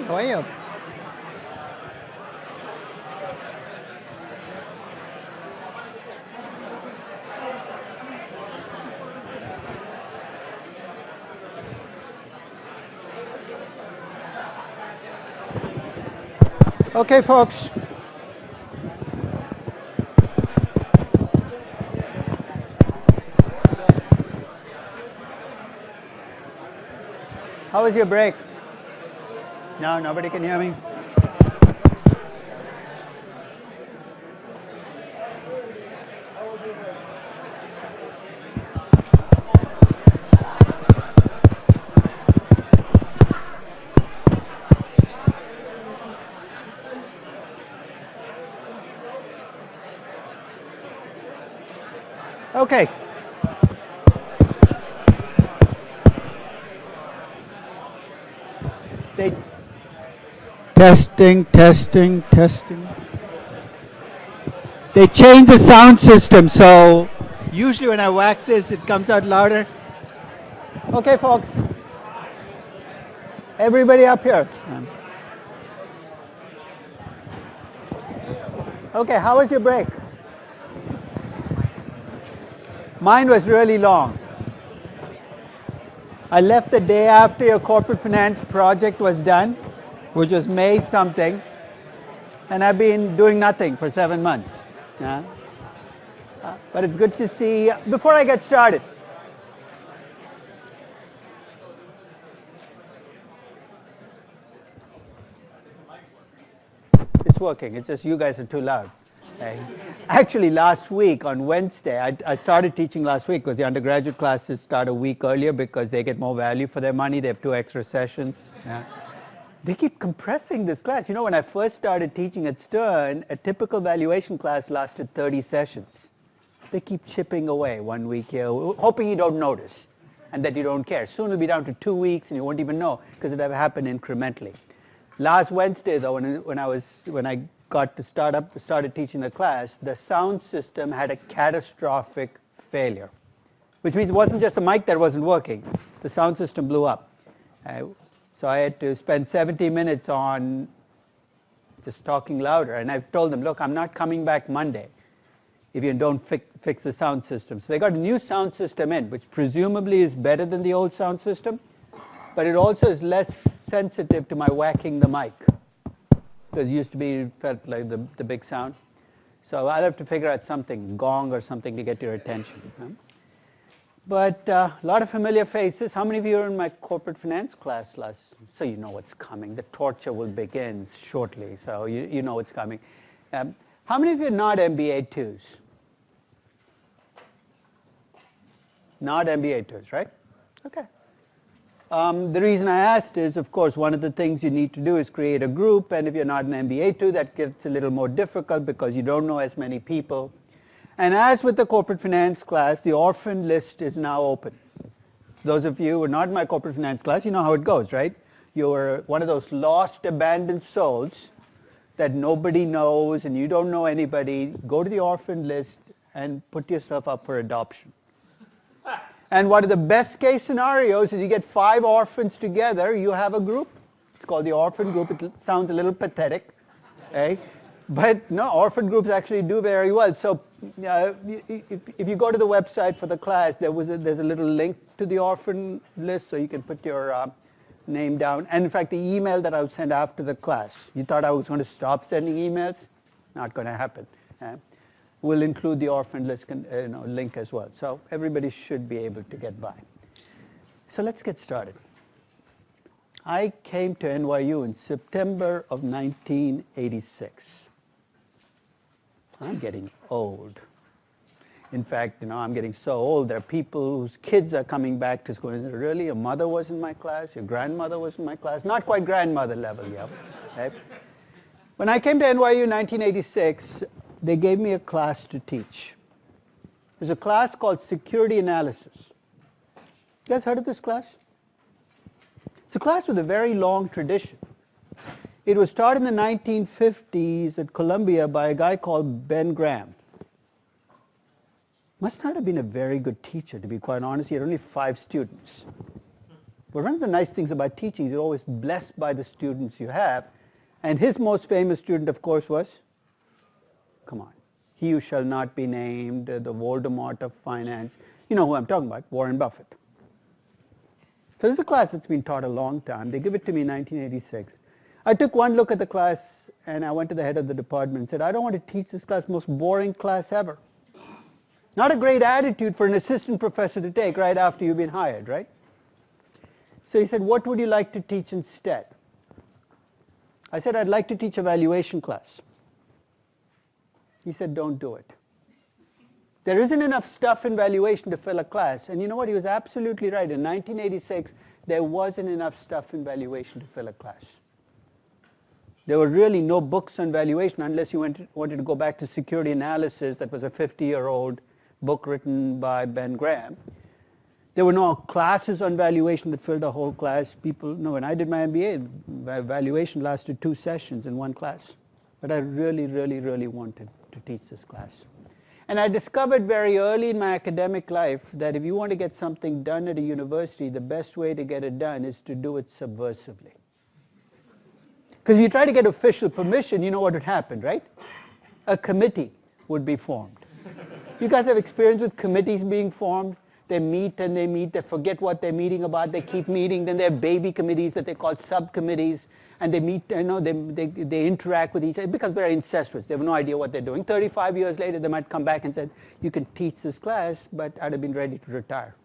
How are you? Okay, folks. How was your break? No, nobody can hear me? Okay. They testing. They changed the sound system, so usually when I whack this, it comes out louder. Okay, folks. Everybody up here. Okay, how was your break? Mine was really long. I left the day after your corporate finance project was done, which was May something, and I've been doing nothing for 7 months. Yeah? But it's good to see. Before I get started, it's working. It's just you guys are too loud. Okay? Actually, last week on Wednesday, I started teaching last week because the undergraduate classes start a week earlier because they get more value for their money. They have 2 extra sessions. Yeah? They keep compressing this class. You know, when I first started teaching at Stern, a typical valuation class lasted 30 sessions. They keep chipping away 1 week here, hoping you don't notice and that you don't care. Soon it'll be down to 2 weeks and you won't even know because it'll happen incrementally. Last Wednesday, though, when I got to started teaching the class, the sound system had a catastrophic failure, which means it wasn't just the mic that wasn't working. The sound system blew up. So I had to spend 70 minutes on just talking louder. And I've told them, look, I'm not coming back Monday if you don't fix the sound system. So they got a new sound system in, which presumably is better than the old sound system, but it also is less sensitive to my whacking the mic. Because it used to be, it felt like the big sound. So I'll have to figure out something, gong or something to get your attention. But a lot of familiar faces. How many of you are in my corporate finance class last? So you know what's coming. The torture will begin shortly, so you know what's coming. How many of you are not MBA 2s? Not MBA 2s, right? Okay. The reason I asked is, of course, one of the things you need to do is create a group, and if you're not an MBA 2, that gets a little more difficult because you don't know as many people. And as with the corporate finance class, the orphan list is now open. Those of you who are not in my corporate finance class, you know how it goes, right? You're one of those lost, abandoned souls that nobody knows and you don't know anybody. Go to the orphan list and put yourself up for adoption. And one of the best case scenarios is you get 5 orphans together, you have a group. It's called the orphan group. It sounds a little pathetic, okay? But no, orphan groups actually do very well. So if you go to the website for the class, there's a little link to the orphan list so you can put your name down. And in fact, the email that I'll send after the class, you thought I was going to stop sending emails? Not going to happen. We'll include the orphan list link as well. So everybody should be able to get by. So let's get started. I came to NYU in September of 1986. I'm getting old. In fact, I'm getting so old, there are people whose kids are coming back to school. Really, your mother was in my class? Your grandmother was in my class? Not quite grandmother level yet. Right? When I came to NYU in 1986, they gave me a class to teach. There's a class called Security Analysis. You guys heard of this class? It's a class with a very long tradition. It was taught in the 1950s at Columbia by a guy called Ben Graham. Must not have been a very good teacher, to be quite honest. He had only 5 students. But one of the nice things about teaching is you're always blessed by the students you have. And his most famous student, of course, was, come on, he who shall not be named, the Voldemort of finance. You know who I'm talking about, Warren Buffett. So this is a class that's been taught a long time. They give it to me in 1986. I took one look at the class and I went to the head of the department and said, I don't want to teach this class, most boring class ever. Not a great attitude for an assistant professor to take right after you've been hired, right? So he said, what would you like to teach instead? I said, I'd like to teach a valuation class. He said, don't do it. There isn't enough stuff in valuation to fill a class. And you know what? He was absolutely right. In 1986, there wasn't enough stuff in valuation to fill a class. There were really no books on valuation unless you wanted to go back to security analysis. That was a 50-year-old book written by Ben Graham. There were no classes on valuation that filled a whole class. People, no, when I did my MBA, valuation lasted 2 sessions in one class. But I really, really, really wanted to teach this class. And I discovered very early in my academic life that if you want to get something done at a university, the best way to get it done is to do it subversively. Because if you try to get official permission, you know what would happen, right? A committee would be formed. You guys have experience with committees being formed? They meet and they meet, they forget what they're meeting about, they keep meeting, then they have baby committees that they call subcommittees, and they meet, they interact with each other. It becomes very incestuous. They have no idea what they're doing. 35 years later, they might come back and say, you can teach this class, but I'd have been ready to retire.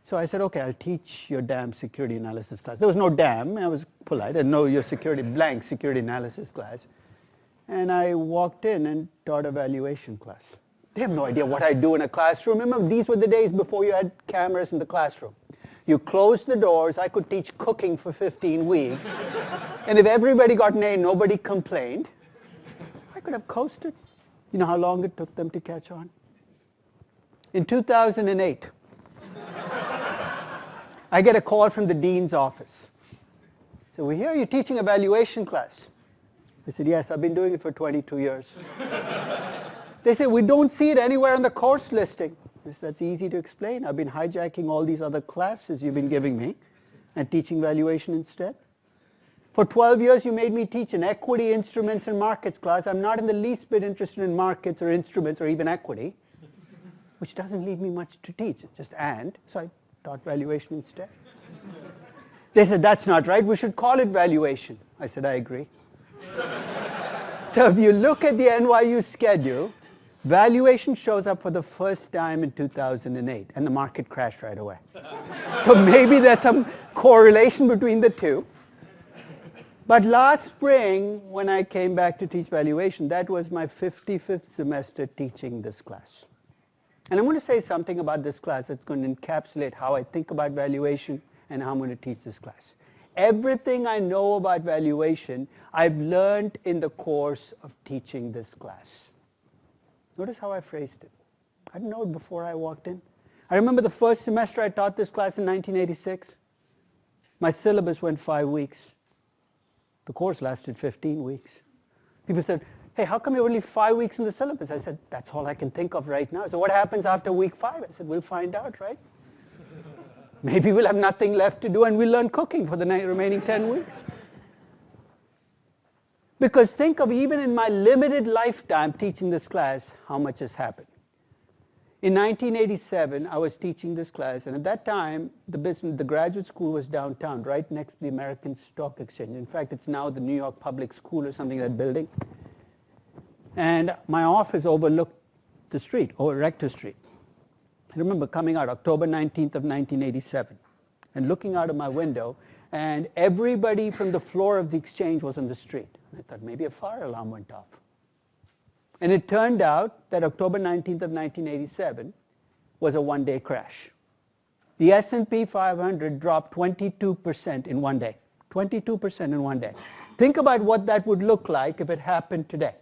So I said, okay, I'll teach your damn security analysis class. There was no damn, I was polite, I didn't know your blank security analysis class. And I walked in and taught a valuation class. They have no idea what I do in a classroom. Remember, these were the days before you had cameras in the classroom. You closed the doors, I could teach cooking for 15 weeks. And if everybody got an A, nobody complained. I could have coasted. You know how long it took them to catch on? In 2008, I get a call from the dean's office. So we hear you're teaching a valuation class. I said, yes, I've been doing it for 22 years. They said, we don't see it anywhere on the course listing. I said, that's easy to explain. I've been hijacking all these other classes you've been giving me and teaching valuation instead. For 12 years, you made me teach an equity, instruments, and markets class. I'm not in the least bit interested in markets or instruments or even equity, which doesn't leave me much to teach. It's just and. So I taught valuation instead. They said, that's not right. We should call it valuation. I said, I agree. So if you look at the NYU schedule, valuation shows up for the first time in 2008, and the market crashed right away. So maybe there's some correlation between the two. But last spring, when I came back to teach valuation, that was my 55th semester teaching this class. And I'm going to say something about this class that's going to encapsulate how I think about valuation and how I'm going to teach this class. Everything I know about valuation, I've learned in the course of teaching this class. Notice how I phrased it. I didn't know it before I walked in. I remember the first semester I taught this class in 1986. My syllabus went 5 weeks. The course lasted 15 weeks. People said, hey, how come you're only 5 weeks in the syllabus? I said, that's all I can think of right now. So what happens after week 5? I said, we'll find out, right? Maybe we'll have nothing left to do and we'll learn cooking for the remaining 10 weeks. Because think of, even in my limited lifetime teaching this class, how much has happened. In 1987, I was teaching this class, and at that time, the graduate school was downtown, right next to the American Stock Exchange. In fact, it's now the New York Public School or something, that building. And my office overlooked the street, over Rector Street. I remember coming out October 19th of 1987 and looking out of my window, and everybody from the floor of the exchange was on the street. I thought maybe a fire alarm went off. And it turned out that October 19th of 1987 was a one-day crash. The S&P 500 dropped 22% in one day. 22% in one day. Think about what that would look like if it happened today.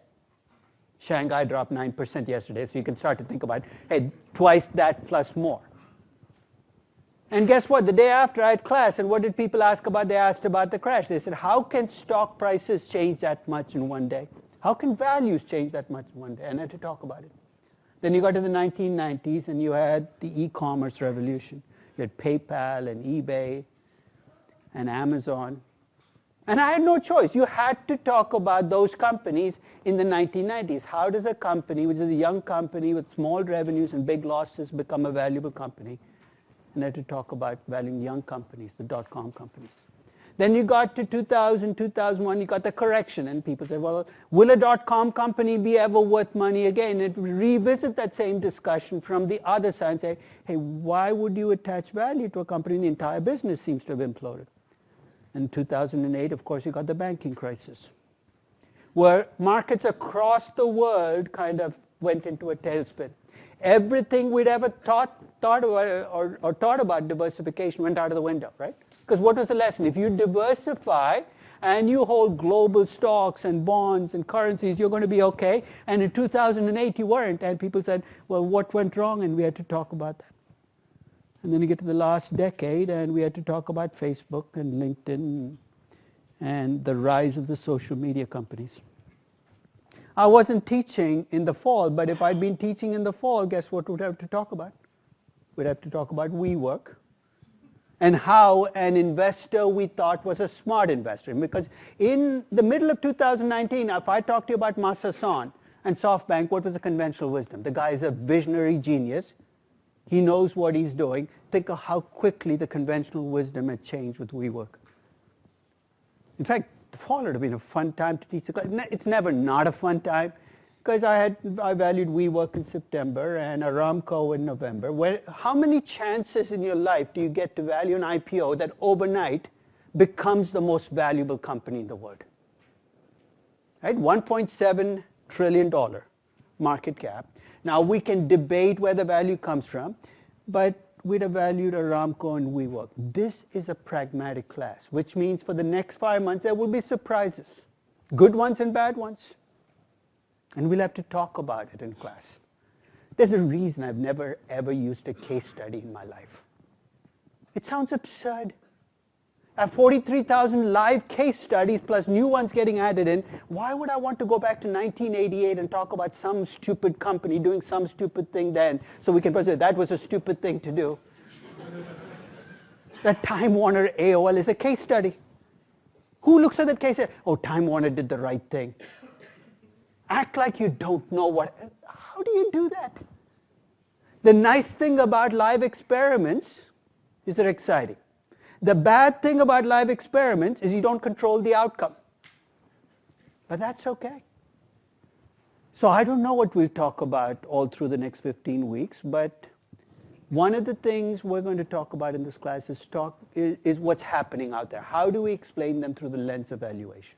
Shanghai dropped 9% yesterday, so you can start to think about, hey, twice that plus more. And guess what? The day after I had class, and what did people ask about? They asked about the crash. They said, how can stock prices change that much in one day? How can values change that much in one day? And I had to talk about it. Then you got to the 1990s, and you had the e-commerce revolution. You had PayPal and eBay and Amazon. And I had no choice. You had to talk about those companies in the 1990s. How does a company, which is a young company with small revenues and big losses, become a valuable company? And I had to talk about valuing young companies, the dot-com companies. Then you got to 2000, 2001, you got the correction, and people said, well, will a dot-com company be ever worth money again? And revisit that same discussion from the other side and say, hey, why would you attach value to a company? The entire business seems to have imploded. In 2008, of course, you got the banking crisis, where markets across the world kind of went into a tailspin. Everything we'd ever thought about diversification went out of the window, right? Because what was the lesson? If you diversify and you hold global stocks and bonds and currencies, you're going to be okay. And in 2008, you weren't. And people said, well, what went wrong? And we had to talk about that. And then you get to the last decade, and we had to talk about Facebook and LinkedIn and the rise of the social media companies. I wasn't teaching in the fall, but if I'd been teaching in the fall, guess what we'd have to talk about? We'd have to talk about WeWork and how an investor we thought was a smart investor. Because in the middle of 2019, if I talked to you about Masa Son and SoftBank, what was the conventional wisdom? The guy is a visionary genius. He knows what he's doing. Think of how quickly the conventional wisdom had changed with WeWork. In fact, the fall would have been a fun time to teach the class. It's never not a fun time, because I valued WeWork in September and Aramco in November. How many chances in your life do you get to value an IPO that overnight becomes the most valuable company in the world? Right? $1.7 trillion market cap. Now, we can debate where the value comes from, but we'd have valued Aramco and WeWork. This is a pragmatic class, which means for the next 5 months, there will be surprises, good ones and bad ones. And we'll have to talk about it in class. There's a reason I've never, ever used a case study in my life. It sounds absurd. I have 43,000 live case studies plus new ones getting added in. Why would I want to go back to 1988 and talk about some stupid company doing some stupid thing then, so we can say that was a stupid thing to do? That Time Warner AOL is a case study. Who looks at that case and says, oh, Time Warner did the right thing? Act like you don't know what. How do you do that? The nice thing about live experiments is they're exciting. The bad thing about live experiments is you don't control the outcome. But that's okay. So I don't know what we'll talk about all through the next 15 weeks, but one of the things we're going to talk about in this class is what's happening out there. How do we explain them through the lens of valuation?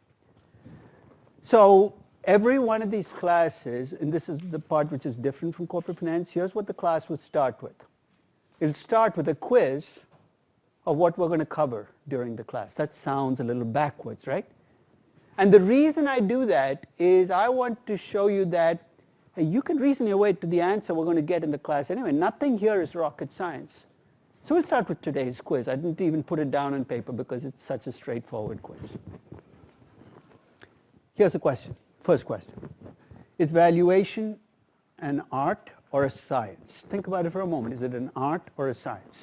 So every one of these classes, and this is the part which is different from corporate finance, here's what the class would start with. It'll start with a quiz of what we're going to cover during the class. That sounds a little backwards, right? And the reason I do that is I want to show you that hey, you can reason your way to the answer we're going to get in the class anyway. Nothing here is rocket science. So we'll start with today's quiz. I didn't even put it down on paper because it's such a straightforward quiz. Here's the question. First question. Is valuation an art or a science? Think about it for a moment. Is it an art or a science?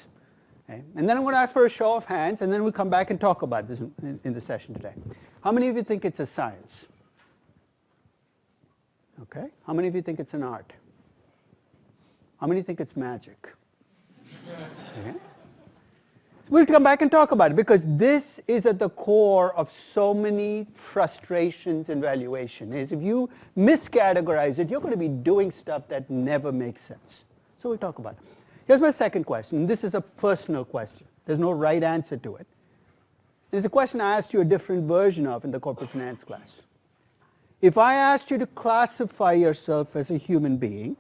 Okay. And then I'm going to ask for a show of hands, and then we'll come back and talk about this in the session today. How many of you think it's a science? Okay. How many of you think it's an art? How many think it's magic? Okay. We'll come back and talk about it because this is at the core of so many frustrations in valuation. Is if you miscategorize it, you're going to be doing stuff that never makes sense. So we'll talk about it. Here's my second question. This is a personal question. There's no right answer to it. There's a question I asked you a different version of in the corporate finance class. If I asked you to classify yourself as a human being,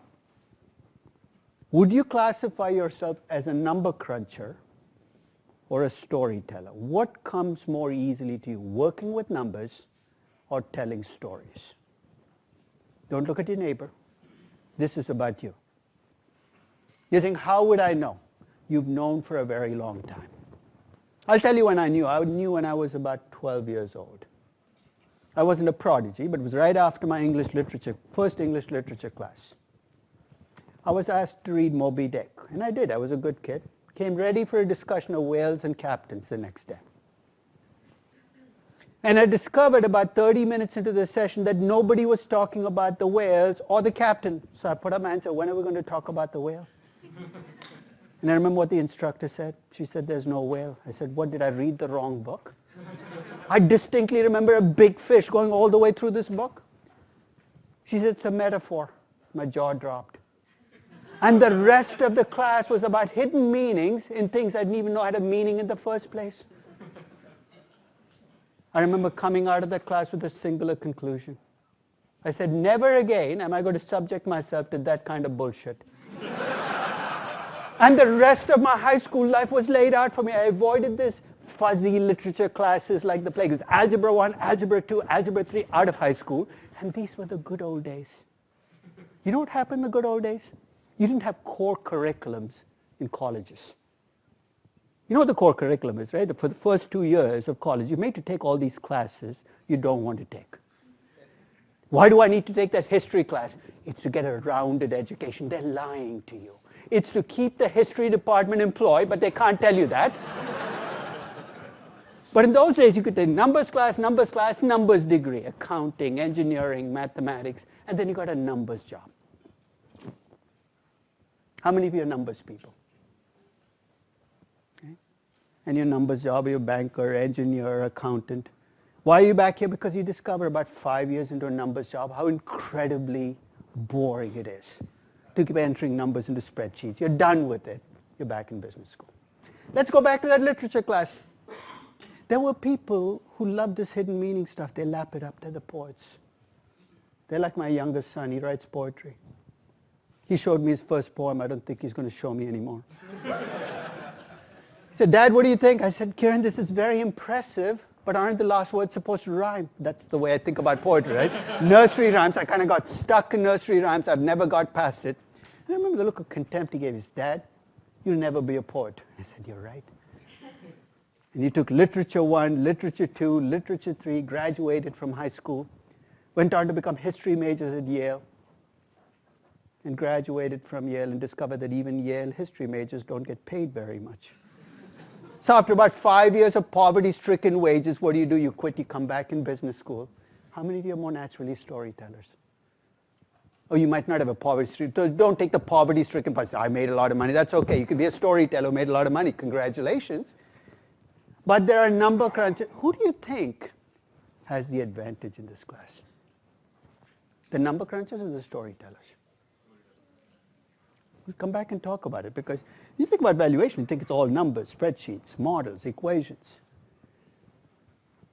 would you classify yourself as a number cruncher or a storyteller? What comes more easily to you, working with numbers or telling stories? Don't look at your neighbor. This is about you. You think, how would I know? You've known for a very long time. I'll tell you when I knew. I knew when I was about 12 years old. I wasn't a prodigy, but it was right after my first English literature class. I was asked to read Moby Dick, and I did. I was a good kid. came ready for a discussion of whales and captains the next day. And I discovered about 30 minutes into the session that nobody was talking about the whales or the captain. So I put up my hand and said, when are we going to talk about the whale? And I remember what the instructor said. She said, there's no whale. I said, what, did I read the wrong book? I distinctly remember a big fish going all the way through this book. She said, it's a metaphor. My jaw dropped. And the rest of the class was about hidden meanings in things I didn't even know had a meaning in the first place. I remember coming out of that class with a singular conclusion. I said, never again am I going to subject myself to that kind of bullshit. And the rest of my high school life was laid out for me. I avoided this fuzzy literature classes like the plague. It was Algebra 1, Algebra 2, Algebra 3 out of high school. And these were the good old days. You know what happened in the good old days? You didn't have core curriculums in colleges. You know what the core curriculum is, right? For the first 2 years of college, you're made to take all these classes you don't want to take. Why do I need to take that history class? It's to get a rounded education. They're lying to you. It's to keep the history department employed, but they can't tell you that. But in those days, you could take numbers class, numbers degree, accounting, engineering, mathematics, and then you got a numbers job. How many of you are numbers people? Okay. And your numbers job, you're a banker, engineer, accountant. Why are you back here? Because you discover about 5 years into a numbers job how incredibly boring it is to keep entering numbers into spreadsheets. You're done with it. You're back in business school. Let's go back to that literature class. There were people who loved this hidden meaning stuff. They lap it up. They're the poets. They're like my youngest son. He writes poetry. He showed me his first poem. I don't think he's going to show me anymore. He said, Dad, what do you think? I said, Kiran, this is very impressive, but aren't the last words supposed to rhyme? That's the way I think about poetry, right? Nursery rhymes. I kind of got stuck in nursery rhymes. I've never got past it. And I remember the look of contempt he gave his dad. You'll never be a poet. I said, you're right. And he took Literature 1, Literature 2, Literature 3, graduated from high school, went on to become history majors at Yale, and graduated from Yale and discovered that even Yale history majors don't get paid very much. So after about 5 years of poverty-stricken wages, what do? You quit, you come back in business school. How many of you are more naturally storytellers? Oh, you might not have a poverty-stricken, don't take the poverty-stricken part. I made a lot of money. That's okay. You can be a storyteller who made a lot of money. Congratulations. But there are a number of crunches. Who do you think has the advantage in this class? The number crunchers or the storytellers? We'll come back and talk about it because you think about valuation, you think it's all numbers, spreadsheets, models, equations.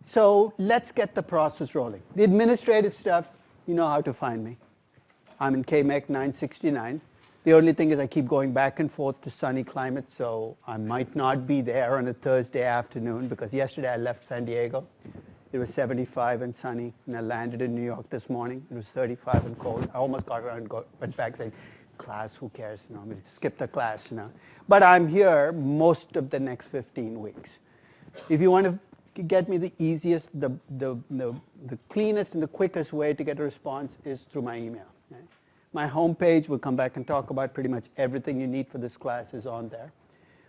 So let's get the process rolling. The administrative stuff, you know how to find me. I'm in KMEC 969. The only thing is I keep going back and forth to sunny climates, so I might not be there on a Thursday afternoon because yesterday I left San Diego. It was 75 and sunny, and I landed in New York this morning. It was 35 and cold. I almost got around and went back saying, class, who cares? I'm going to skip the class now. But I'm here most of the next 15 weeks. If you want to get me the easiest, the cleanest and the quickest way to get a response is through my email. Okay? My homepage, we'll come back and talk about pretty much everything you need for this class is on there.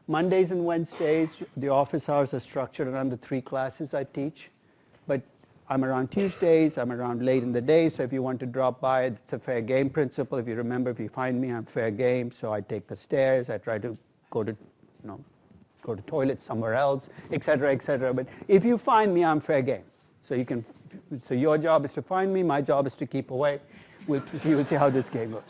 Mondays and Wednesdays, the office hours are structured around the 3 classes I teach. But I'm around Tuesdays, I'm around late in the day, so if you want to drop by, it's a fair game principle. If you remember, if you find me, I'm fair game, so I take the stairs, I try to go to toilet somewhere else, et cetera, but if you find me, I'm fair game. So your job is to find me, my job is to keep away. We'll see how this game goes.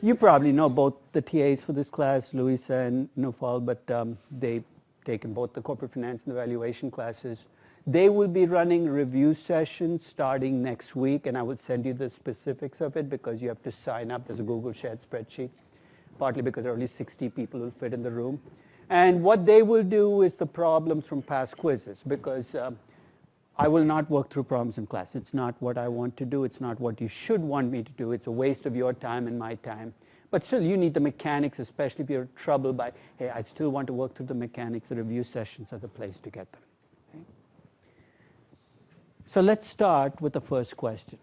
You probably know both the TAs for this class, Louisa and Nufal, but they've taken both the corporate finance and the valuation classes. They will be running review sessions starting next week, and I will send you the specifics of it because you have to sign up. There's a Google shared spreadsheet, partly because there are only 60 people who will fit in the room. And what they will do is the problems from past quizzes because I will not work through problems in class. It's not what I want to do. It's not what you should want me to do. It's a waste of your time and my time. But still, you need the mechanics, especially if you're troubled by, hey, I still want to work through the mechanics. The review sessions are the place to get them. Okay? So let's start with the first question.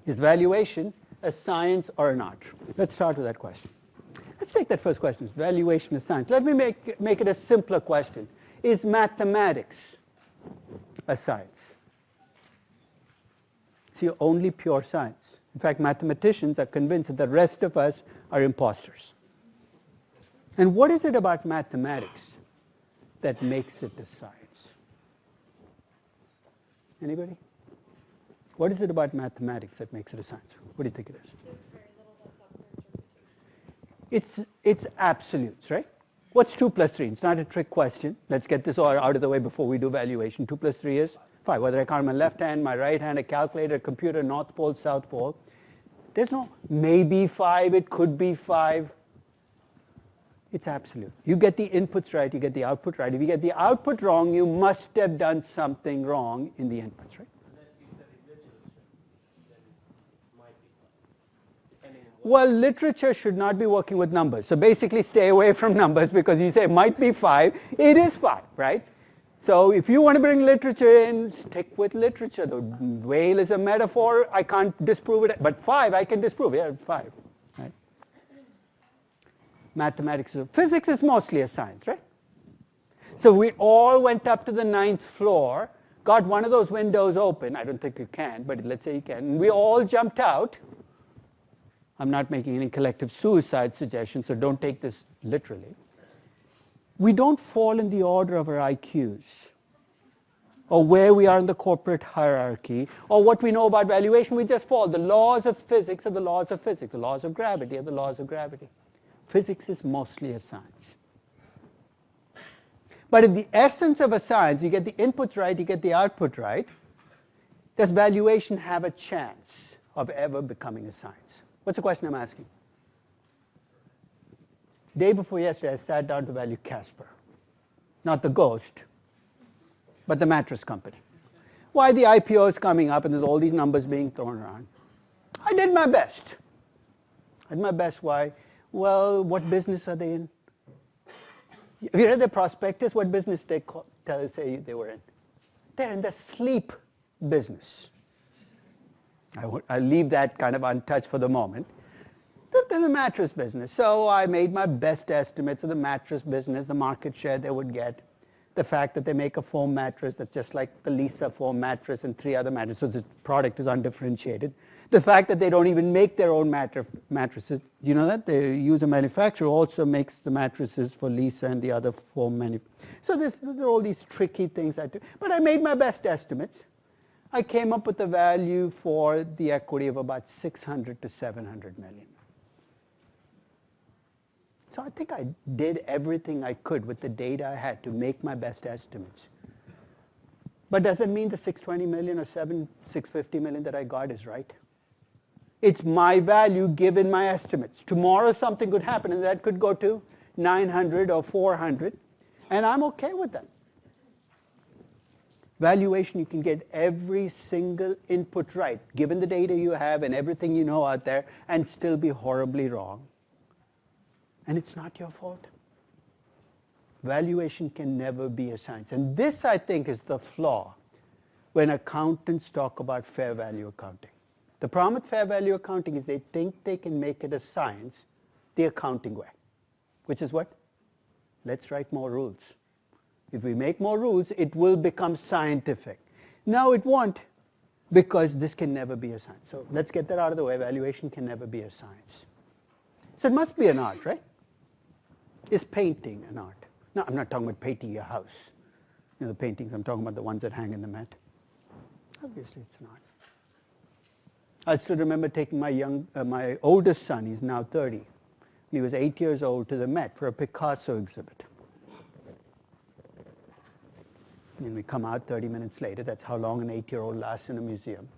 Is valuation a science or an art? Let's start with that question. Let's take that first question, valuation of science. Let me make it a simpler question. Is mathematics a science? It's the only pure science. In fact, mathematicians are convinced that the rest of us are imposters. And what is it about mathematics that makes it a science? Anybody? What is it about mathematics that makes it a science? What do you think it is? It's absolutes, right? What's 2 plus 3? It's not a trick question. Let's get this all out of the way before we do valuation. 2 plus 3 is 5. Whether I count my left hand, my right hand, a calculator, a computer, North Pole, South Pole. There's no maybe 5, it could be 5. It's absolute. You get the inputs right, you get the output right. If you get the output wrong, you must have done something wrong in the inputs, right? Well, literature should not be working with numbers. So basically stay away from numbers because you say it might be 5. It is 5, right? So if you want to bring literature in, stick with literature. The whale is a metaphor. I can't disprove it. But 5, I can disprove. Yeah, 5. Right? Mathematics, physics is mostly a science, right? So we all went up to the 9th floor, got one of those windows open. I don't think you can, but let's say you can. And we all jumped out. I'm not making any collective suicide suggestions, so don't take this literally. We don't fall in the order of our IQs or where we are in the corporate hierarchy or what we know about valuation. We just fall. The laws of physics are the laws of physics. The laws of gravity are the laws of gravity. Physics is mostly a science. But in the essence of a science, you get the inputs right, you get the output right. Does valuation have a chance of ever becoming a science? What's the question I'm asking? Day before yesterday, I sat down to value Casper. Not the ghost, but the mattress company. Why the IPO is coming up and there's all these numbers being thrown around. I did my best. Why? Well, what business are they in? Have you read the prospectus? What business they say they were in? They're in the sleep business. I'll leave that kind of untouched for the moment. They're in the mattress business. So I made my best estimates of the mattress business, the market share they would get, the fact that they make a foam mattress that's just like the Lisa foam mattress and 3 other mattresses, so the product is undifferentiated. The fact that they don't even make their own mattresses, you know that? They use a manufacturer who also makes the mattresses for Lisa and the other foam manufacturers. So there are all these tricky things I do. But I made my best estimates. I came up with a value for the equity of about 600 to 700 million. So I think I did everything I could with the data I had to make my best estimates. But does it mean the 620 million or 650 million that I got is right? It's my value given my estimates. Tomorrow something could happen and that could go to 900 or 400, and I'm okay with that. Valuation, you can get every single input right, given the data you have and everything you know out there, and still be horribly wrong. And it's not your fault. Valuation can never be a science. And this, I think, is the flaw when accountants talk about fair value accounting. The problem with fair value accounting is they think they can make it a science the accounting way, which is what? Let's write more rules. If we make more rules, it will become scientific. No, it won't, because this can never be a science. So let's get that out of the way. Valuation can never be a science. So it must be an art, right? Is painting an art? No, I'm not talking about painting your house. You know, the paintings, I'm talking about the ones that hang in the Met. Obviously, it's an art. I still remember taking my oldest son, he's now 30. He was 8 years old, to the Met for a Picasso exhibit. And we come out 30 minutes later. That's how long an 8-year-old lasts in a museum.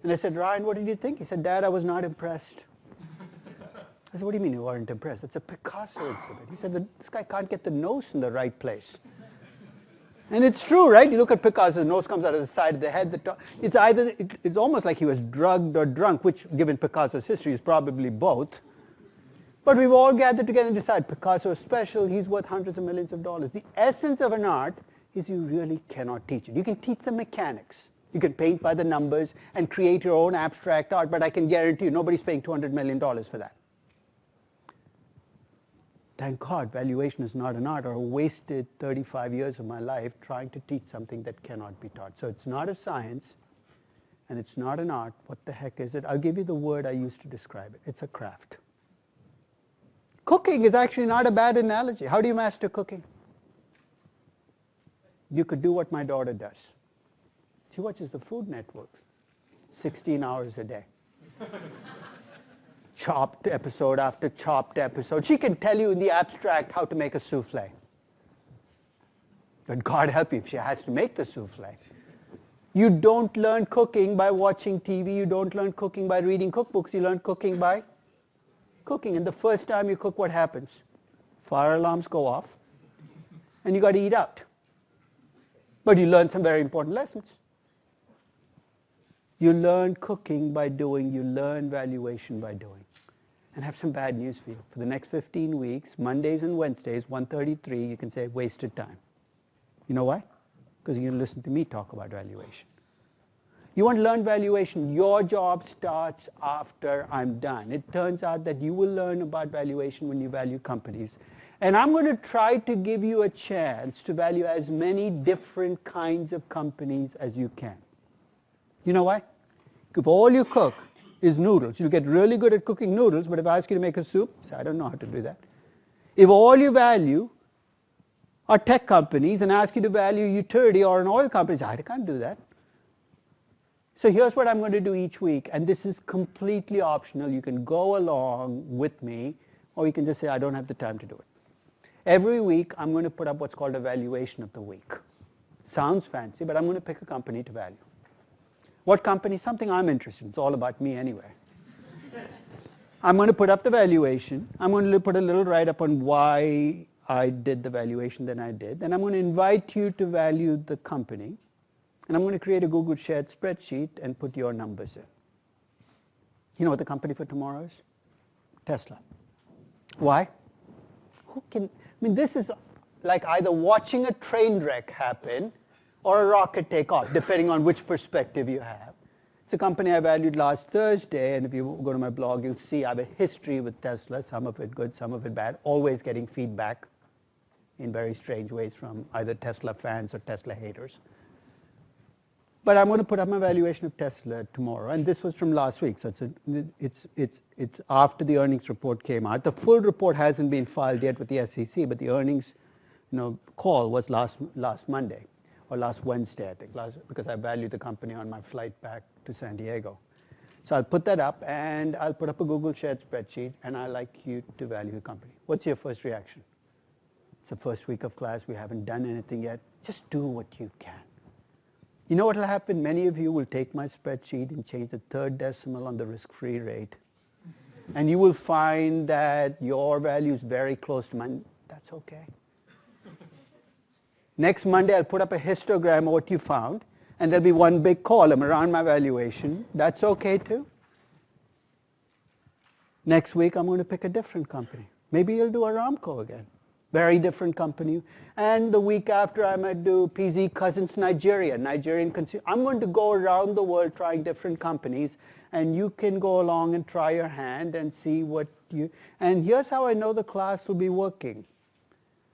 And I said, Ryan, what did you think? He said, Dad, I was not impressed. I said, what do you mean you weren't impressed? It's a Picasso exhibit. He said, this guy can't get the nose in the right place. And it's true, right? You look at Picasso, the nose comes out of the side of the head. It's almost like he was drugged or drunk, which, given Picasso's history, is probably both. But we've all gathered together and decided Picasso is special. He's worth hundreds of millions of dollars. The essence of an art is you really cannot teach it. You can teach the mechanics. You can paint by the numbers and create your own abstract art, but I can guarantee you nobody's paying $200 million for that. Thank God valuation is not an art, or I wasted 35 years of my life trying to teach something that cannot be taught. So it's not a science and it's not an art. What the heck is it? I'll give you the word I used to describe it. It's a craft. Cooking is actually not a bad analogy. How do you master cooking? You could do what my daughter does. She watches the Food Network 16 hours a day. Chopped episode after chopped episode. She can tell you in the abstract how to make a souffle. But God help you if she has to make the souffle. You don't learn cooking by watching TV. You don't learn cooking by reading cookbooks. You learn cooking by cooking. And the first time you cook, what happens? Fire alarms go off and you got to eat out. But you learn some very important lessons. You learn cooking by doing. You learn valuation by doing. And I have some bad news for you. For the next 15 weeks, Mondays and Wednesdays, 1:33, you can say wasted time. You know why? Because you listen to me talk about valuation. You want to learn valuation. Your job starts after I'm done. It turns out that you will learn about valuation when you value companies. And I'm going to try to give you a chance to value as many different kinds of companies as you can. You know why? If all you cook is noodles, you'll get really good at cooking noodles, but if I ask you to make a soup, say, I don't know how to do that. If all you value are tech companies and ask you to value utility or an oil company, say, I can't do that. So here's what I'm going to do each week, and this is completely optional. You can go along with me, or you can just say, I don't have the time to do it. Every week, I'm going to put up what's called a valuation of the week. Sounds fancy, but I'm going to pick a company to value. What company? Something I'm interested in. It's all about me anyway. I'm going to put up the valuation. I'm going to put a little write-up on why I did the valuation that I did. Then I'm going to invite you to value the company. And I'm going to create a Google shared spreadsheet and put your numbers in. You know what the company for tomorrow is? Tesla. Why? This is like either watching a train wreck happen or a rocket take off, depending on which perspective you have. It's a company I valued last Thursday, and if you go to my blog, you'll see I have a history with Tesla, some of it good, some of it bad, always getting feedback in very strange ways from either Tesla fans or Tesla haters. But I'm going to put up my valuation of Tesla tomorrow, and this was from last week, so it's after the earnings report came out. The full report hasn't been filed yet with the SEC, but the earnings call was last Monday. Or last Wednesday, I think, because I valued the company on my flight back to San Diego. So I'll put that up, and I'll put up a Google shared spreadsheet, and I'd like you to value the company. What's your first reaction? It's the first week of class. We haven't done anything yet. Just do what you can. You know what will happen? Many of you will take my spreadsheet and change the third decimal on the risk-free rate, and you will find that your value is very close to mine. That's okay. Next Monday, I'll put up a histogram of what you found, and there'll be one big column around my valuation. That's okay too. Next week, I'm going to pick a different company. Maybe you'll do Aramco again. Very different company. And the week after, I might do PZ Cousins Nigeria, Nigerian consumer. I'm going to go around the world trying different companies, and you can go along and try your hand and see what you... And here's how I know the class will be working.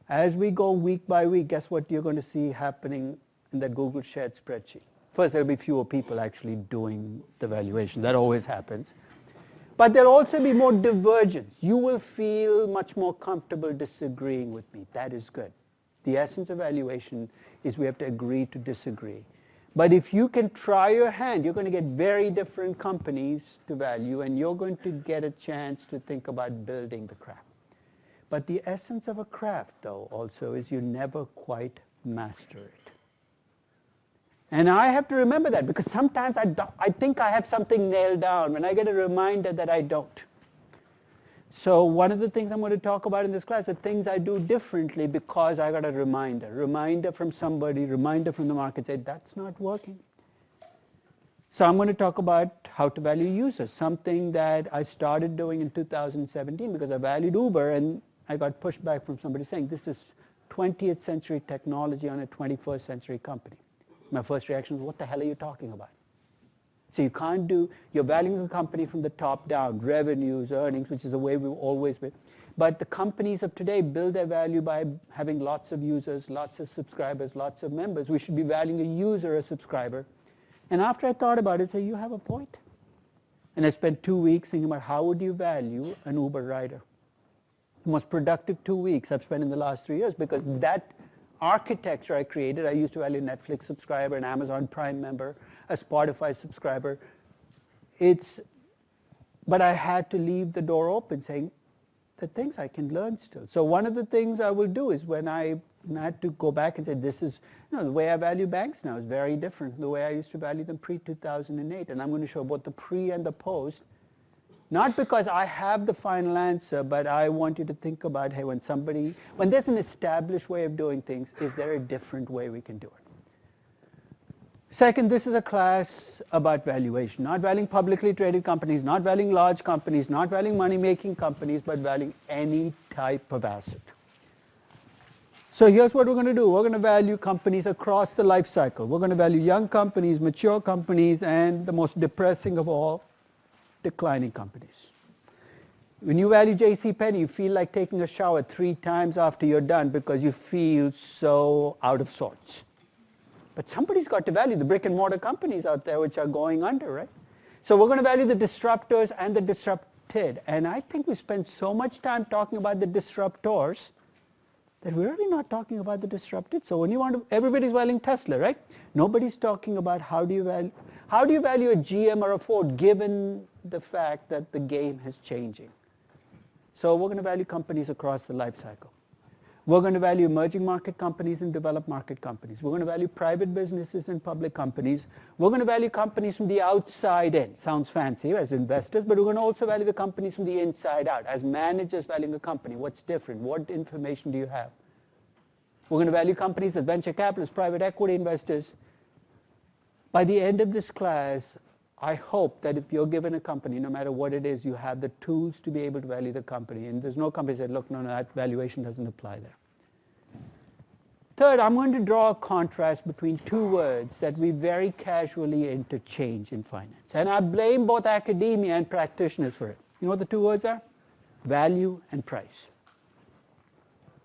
As we go week by week, guess what you're going to see happening in that Google shared spreadsheet? First, there'll be fewer people actually doing the valuation. That always happens. But there'll also be more divergence. You will feel much more comfortable disagreeing with me. That is good. The essence of valuation is we have to agree to disagree. But if you can try your hand, you're going to get very different companies to value, and you're going to get a chance to think about building the craft. But the essence of a craft, though, also is you never quite master it. And I have to remember that, because sometimes I think I have something nailed down when I get a reminder that I don't. So one of the things I'm going to talk about in this class are things I do differently because I got a reminder from somebody, reminder from the market, say that's not working. So I'm going to talk about how to value users, something that I started doing in 2017 because I valued Uber, and I got pushback from somebody saying this is 20th century technology on a 21st century company. My first reaction was, what the hell are you talking about? So you can't do, you're valuing the company from the top down, revenues, earnings, which is the way we've always been. But the companies of today build their value by having lots of users, lots of subscribers, lots of members. We should be valuing a user, a subscriber. And after I thought about it, I said, you have a point. And I spent 2 weeks thinking about how would you value an Uber rider. The most productive 2 weeks I've spent in the last 3 years, because that architecture I created, I used to value Netflix subscriber, an Amazon Prime member, a Spotify subscriber. But I had to leave the door open saying, the things I can learn still. So one of the things I will do is when I had to go back and say, this is, the way I value banks now is very different from the way I used to value them pre-2008. And I'm going to show both the pre and the post. Not because I have the final answer, but I want you to think about, hey, when there's an established way of doing things, is there a different way we can do it? Second, this is a class about valuation, not valuing publicly traded companies, not valuing large companies, not valuing money-making companies, but valuing any type of asset. So here's what we're going to do. We're going to value companies across the life cycle. We're going to value young companies, mature companies, and the most depressing of all, declining companies. When you value JCPenney, you feel like taking a shower 3 times after you're done because you feel so out of sorts. But somebody's got to value the brick and mortar companies out there which are going under, right? So we're going to value the disruptors and the disrupted. And I think we spend so much time talking about the disruptors that we're really not talking about the disrupted. So when you want to, everybody's valuing Tesla, right? Nobody's talking about how do you value a GM or a Ford given the fact that the game is changing. So we're going to value companies across the life cycle. We're going to value emerging market companies and developed market companies. We're going to value private businesses and public companies. We're going to value companies from the outside in. Sounds fancy as investors, but we're going to also value the companies from the inside out. As managers valuing a company, what's different? What information do you have? We're going to value companies as venture capitalists, private equity investors. By the end of this class, I hope that if you're given a company, no matter what it is, you have the tools to be able to value the company. And there's no company that said, look, no, that valuation doesn't apply there. Third, I'm going to draw a contrast between 2 words that we very casually interchange in finance. And I blame both academia and practitioners for it. You know what the 2 words are? Value and price.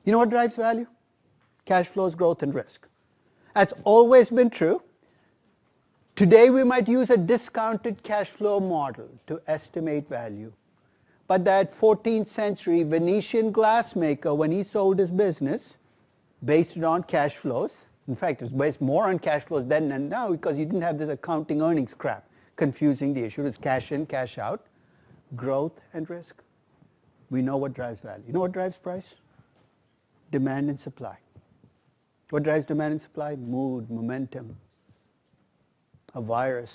You know what drives value? Cash flows, growth, and risk. That's always been true. Today we might use a discounted cash flow model to estimate value. But that 14th century Venetian glassmaker, when he sold his business, based it on cash flows. In fact, it was based more on cash flows then and now because you didn't have this accounting earnings crap confusing the issue. It was cash in, cash out, growth and risk. We know what drives value. You know what drives price? Demand and supply. What drives demand and supply? Mood, momentum, a virus.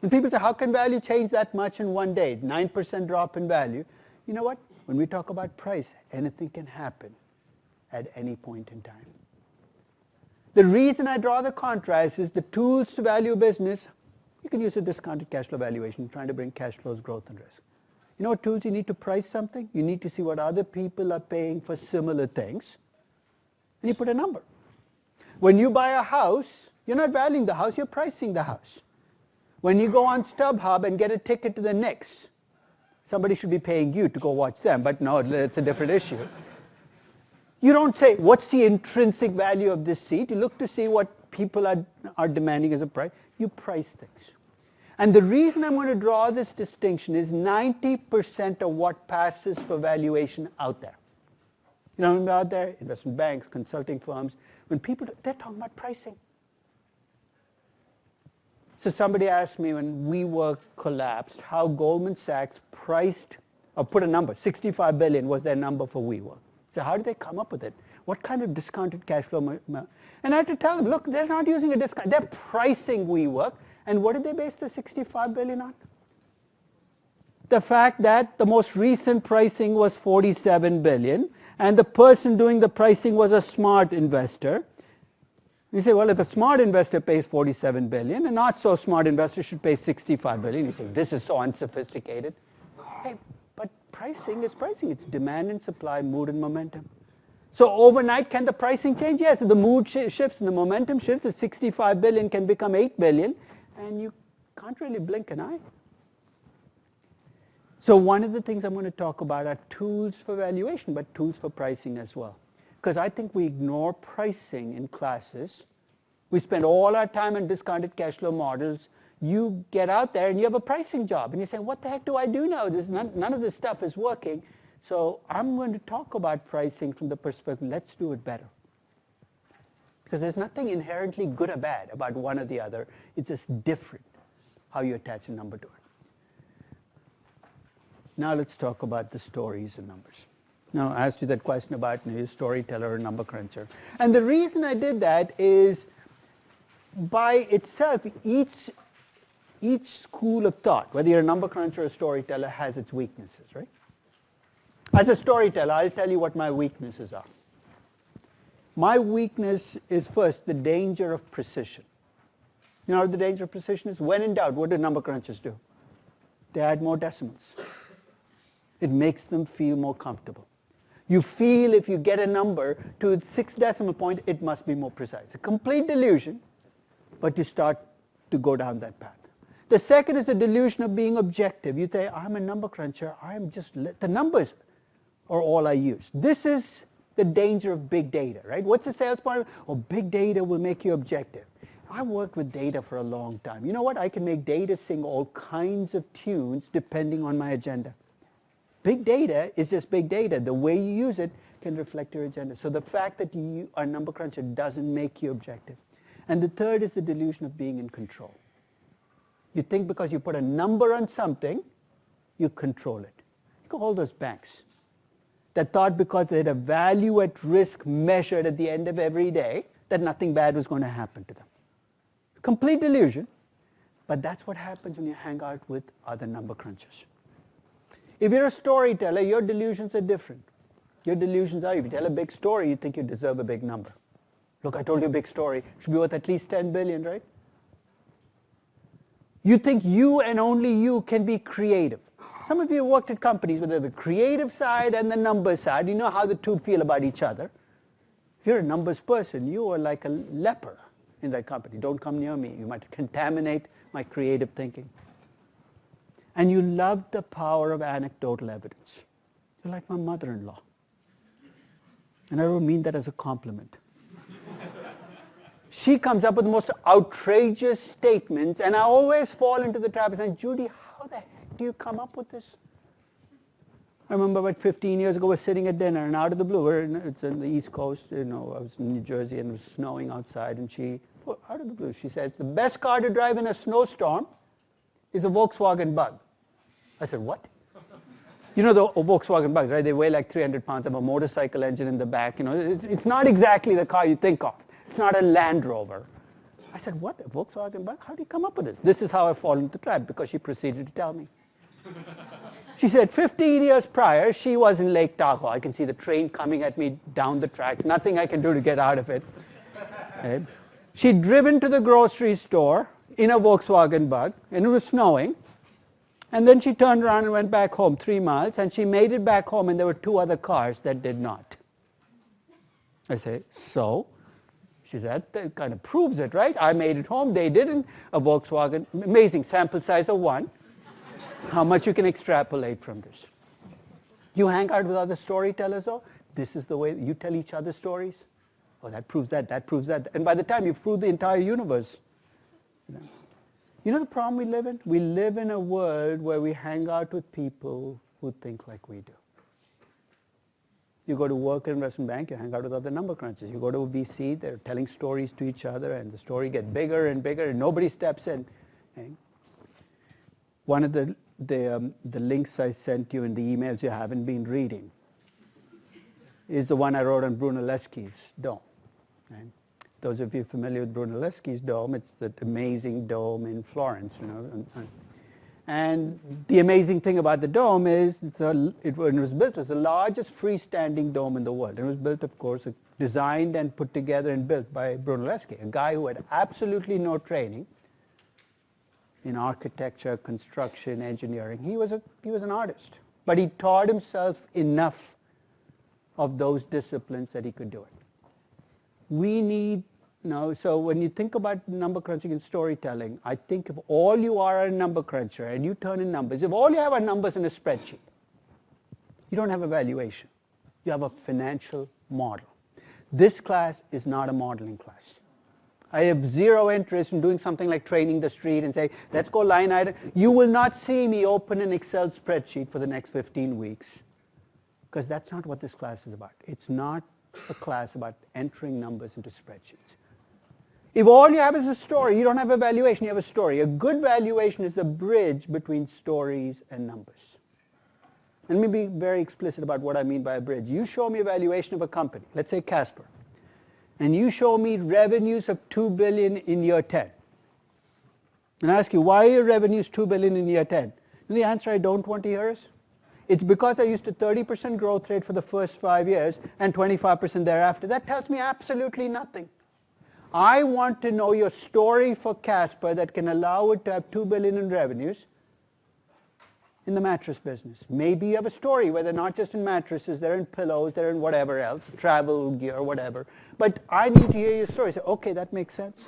And people say, how can value change that much in one day? 9% drop in value. You know what? When we talk about price, anything can happen at any point in time. The reason I draw the contrast is the tools to value a business. You can use a discounted cash flow valuation, trying to bring cash flows, growth, and risk. You know what tools you need to price something? You need to see what other people are paying for similar things, and you put a number. When you buy a house, you're not valuing the house, you're pricing the house. When you go on StubHub and get a ticket to the Knicks, somebody should be paying you to go watch them, but no, it's a different issue. You don't say, what's the intrinsic value of this seat? You look to see what people are demanding as a price. You price things. And the reason I'm going to draw this distinction is 90% of what passes for valuation out there. You know, out there, investment banks, consulting firms, when people, they're talking about pricing. So somebody asked me when WeWork collapsed how Goldman Sachs priced, or put a number, 65 billion was their number for WeWork. So how did they come up with it? What kind of discounted cash flow? And I had to tell them, look, they're not using a discount. They're pricing WeWork. And what did they base the 65 billion on? The fact that the most recent pricing was 47 billion, and the person doing the pricing was a smart investor. You say, well, if a smart investor pays 47 billion, a not so smart investor should pay 65 billion. You say, this is so unsophisticated. Hey, but pricing is pricing. It's demand and supply, mood and momentum. So overnight, can the pricing change? Yes, if the mood shifts and the momentum shifts, the 65 billion can become 8 billion. and you can't really blink an eye. So one of the things I'm going to talk about are tools for valuation, but tools for pricing as well. Because I think we ignore pricing in classes. We spend all our time on discounted cash flow models. You get out there and you have a pricing job, and you say, what the heck do I do now? None of this stuff is working. So I'm going to talk about pricing from the perspective, let's do it better. Because there's nothing inherently good or bad about one or the other. It's just different how you attach a number to it. Now let's talk about the stories and numbers. Now I asked you that question about a storyteller or number cruncher. And the reason I did that is by itself, each school of thought, whether you're a number cruncher or a storyteller, has its weaknesses, right? As a storyteller, I'll tell you what my weaknesses are. My weakness is first the danger of precision. You know what the danger of precision is? When in doubt, what do number crunchers do? They add more decimals. It makes them feel more comfortable. You feel if you get a number to its 6th decimal point, it must be more precise. A complete delusion, but you start to go down that path. The second is the delusion of being objective. You say, I'm a number cruncher. The numbers are all I use. This is the danger of big data, right? What's the sales point? Oh, big data will make you objective. I've worked with data for a long time. You know what? I can make data sing all kinds of tunes depending on my agenda. Big data is just big data. The way you use it can reflect your agenda. So the fact that you are a number cruncher doesn't make you objective. And the third is the delusion of being in control. You think because you put a number on something, you control it. Look at all those banks that thought because they had a value at risk measured at the end of every day, that nothing bad was going to happen to them. Complete delusion, but that's what happens when you hang out with other number crunchers. If you're a storyteller, your delusions are different. Your delusions are, if you tell a big story, you think you deserve a big number. Look, I told you a big story. It should be worth at least 10 billion, right? You think you and only you can be creative. Some of you have worked at companies where there's the creative side and the numbers side. You know how the two feel about each other. If you're a numbers person, you are like a leper in that company. Don't come near me. You might contaminate my creative thinking. And you love the power of anecdotal evidence. You're like my mother-in-law. And I don't mean that as a compliment. She comes up with the most outrageous statements, and I always fall into the trap of saying, Judy, how the heck do you come up with this? I remember about 15 years ago, we're sitting at dinner, and out of the blue, it's on the East Coast, I was in New Jersey, and it was snowing outside, and out of the blue, she said, the best car to drive in a snowstorm is a Volkswagen Bug. I said, what? You know the Volkswagen Bugs, right? They weigh like 300 pounds, have a motorcycle engine in the back. It's not exactly the car you think of. It's not a Land Rover. I said, what, a Volkswagen Bug? How do you come up with this? This is how I fall into the trap, because she proceeded to tell me. She said 15 years prior, she was in Lake Tahoe. I can see the train coming at me down the tracks. Nothing I can do to get out of it. Right? She'd driven to the grocery store in a Volkswagen Bug, and it was snowing. And then she turned around and went back home 3 miles, and she made it back home, and there were 2 other cars that did not. I say, so? She said, that kind of proves it, right? I made it home, they didn't. A Volkswagen, amazing sample size of 1. How much you can extrapolate from this. You hang out with other storytellers, though, this is the way you tell each other stories. Oh, that proves that, that proves that. And by the time you've proved the entire universe. You know the problem we live in? We live in a world where we hang out with people who think like we do. You go to work in an investment bank, you hang out with other number crunchers. You go to a VC, they're telling stories to each other, and the story gets bigger and bigger, and nobody steps in. Okay? One of the links I sent you in the emails you haven't been reading is the one I wrote on Brunelleschi's dome. Right? Those of you familiar with Brunelleschi's dome, it's the amazing dome in Florence. And the amazing thing about the dome is, when it was built, it was the largest freestanding dome in the world. It was built, of course, designed and put together and built by Brunelleschi, a guy who had absolutely no training in architecture, construction, engineering. He was an artist, but he taught himself enough of those disciplines that he could do it. We need No, so when you think about number crunching and storytelling, I think if all you are a number cruncher and you turn in numbers, if all you have are numbers in a spreadsheet, you don't have a valuation. You have a financial model. This class is not a modeling class. I have zero interest in doing something like training the street and say, let's go line item. You will not see me open an Excel spreadsheet for the next 15 weeks because that's not what this class is about. It's not a class about entering numbers into spreadsheets. If all you have is a story, you don't have a valuation, you have a story. A good valuation is a bridge between stories and numbers. Let me be very explicit about what I mean by a bridge. You show me a valuation of a company, let's say Casper, and you show me revenues of $2 billion in year 10. And I ask you, why are your revenues $2 billion in year 10? And the answer I don't want to hear is, it's because I used a 30% growth rate for the first 5 years and 25% thereafter. That tells me absolutely nothing. I want to know your story for Casper that can allow it to have $2 billion in revenues in the mattress business. Maybe you have a story where they're not just in mattresses, they're in pillows, they're in whatever else, travel gear, whatever. But I need to hear your story. Say, okay, that makes sense.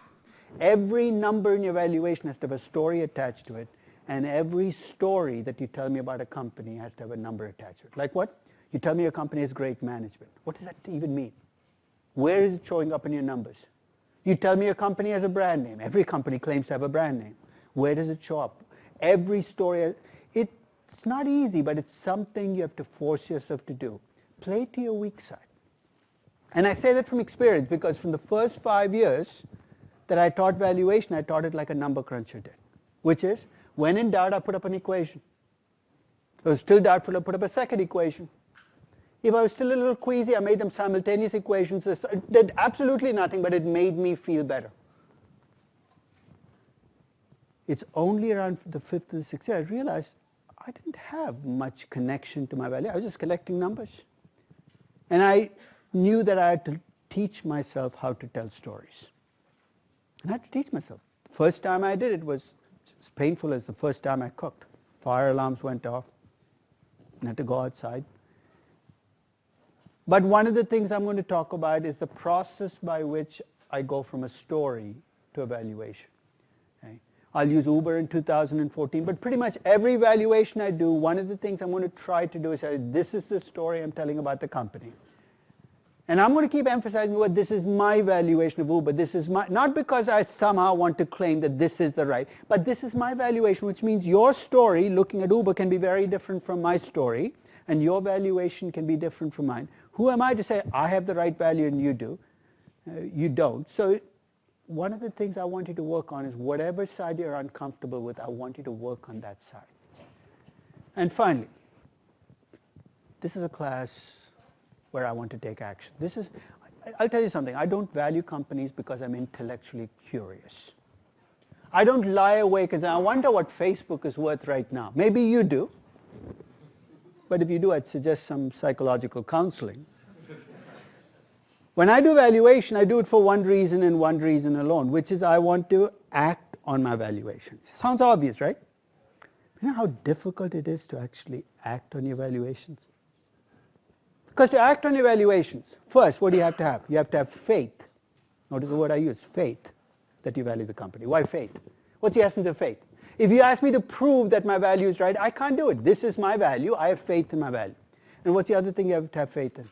Every number in your valuation has to have a story attached to it, and every story that you tell me about a company has to have a number attached to it. Like what? You tell me a company has great management. What does that even mean? Where is it showing up in your numbers? You tell me a company has a brand name. Every company claims to have a brand name. Where does it show up? Every story, it's not easy, but it's something you have to force yourself to do. Play to your weak side. And I say that from experience because from the first 5 years that I taught valuation, I taught it like a number cruncher did, which is, when in doubt, I put up an equation. If I was still doubtful, I put up a second equation. If I was still a little queasy, I made them simultaneous equations. It did absolutely nothing, but it made me feel better. It's only around the 5th or the 6th year I realized I didn't have much connection to my value. I was just collecting numbers. And I knew that I had to teach myself how to tell stories. And I had to teach myself. The first time I did it was as painful as the first time I cooked. Fire alarms went off. I had to go outside. But one of the things I'm going to talk about is the process by which I go from a story to a valuation. Okay? I'll use Uber in 2014, but pretty much every valuation I do, one of the things I'm going to try to do is say, this is the story I'm telling about the company. And I'm going to keep emphasizing what this is my valuation of Uber. This is my, not because I somehow want to claim that this is the right, but this is my valuation, which means your story looking at Uber can be very different from my story, and your valuation can be different from mine. Who am I to say I have the right value and you do? You don't. So one of the things I want you to work on is whatever side you're uncomfortable with, I want you to work on that side. And finally, this is a class where I want to take action. I'll tell you something, I don't value companies because I'm intellectually curious. I don't lie awake and say, I wonder what Facebook is worth right now. Maybe you do. But if you do, I'd suggest some psychological counseling. When I do valuation, I do it for one reason and one reason alone, which is I want to act on my valuations. Sounds obvious, right? You know how difficult it is to actually act on your valuations? Because to act on your valuations, first, what do you have to have? You have to have faith. Notice the word I use, faith, that you value the company. Why faith? What's the essence of faith? If you ask me to prove that my value is right, I can't do it. This is my value. I have faith in my value. And what's the other thing you have to have faith in?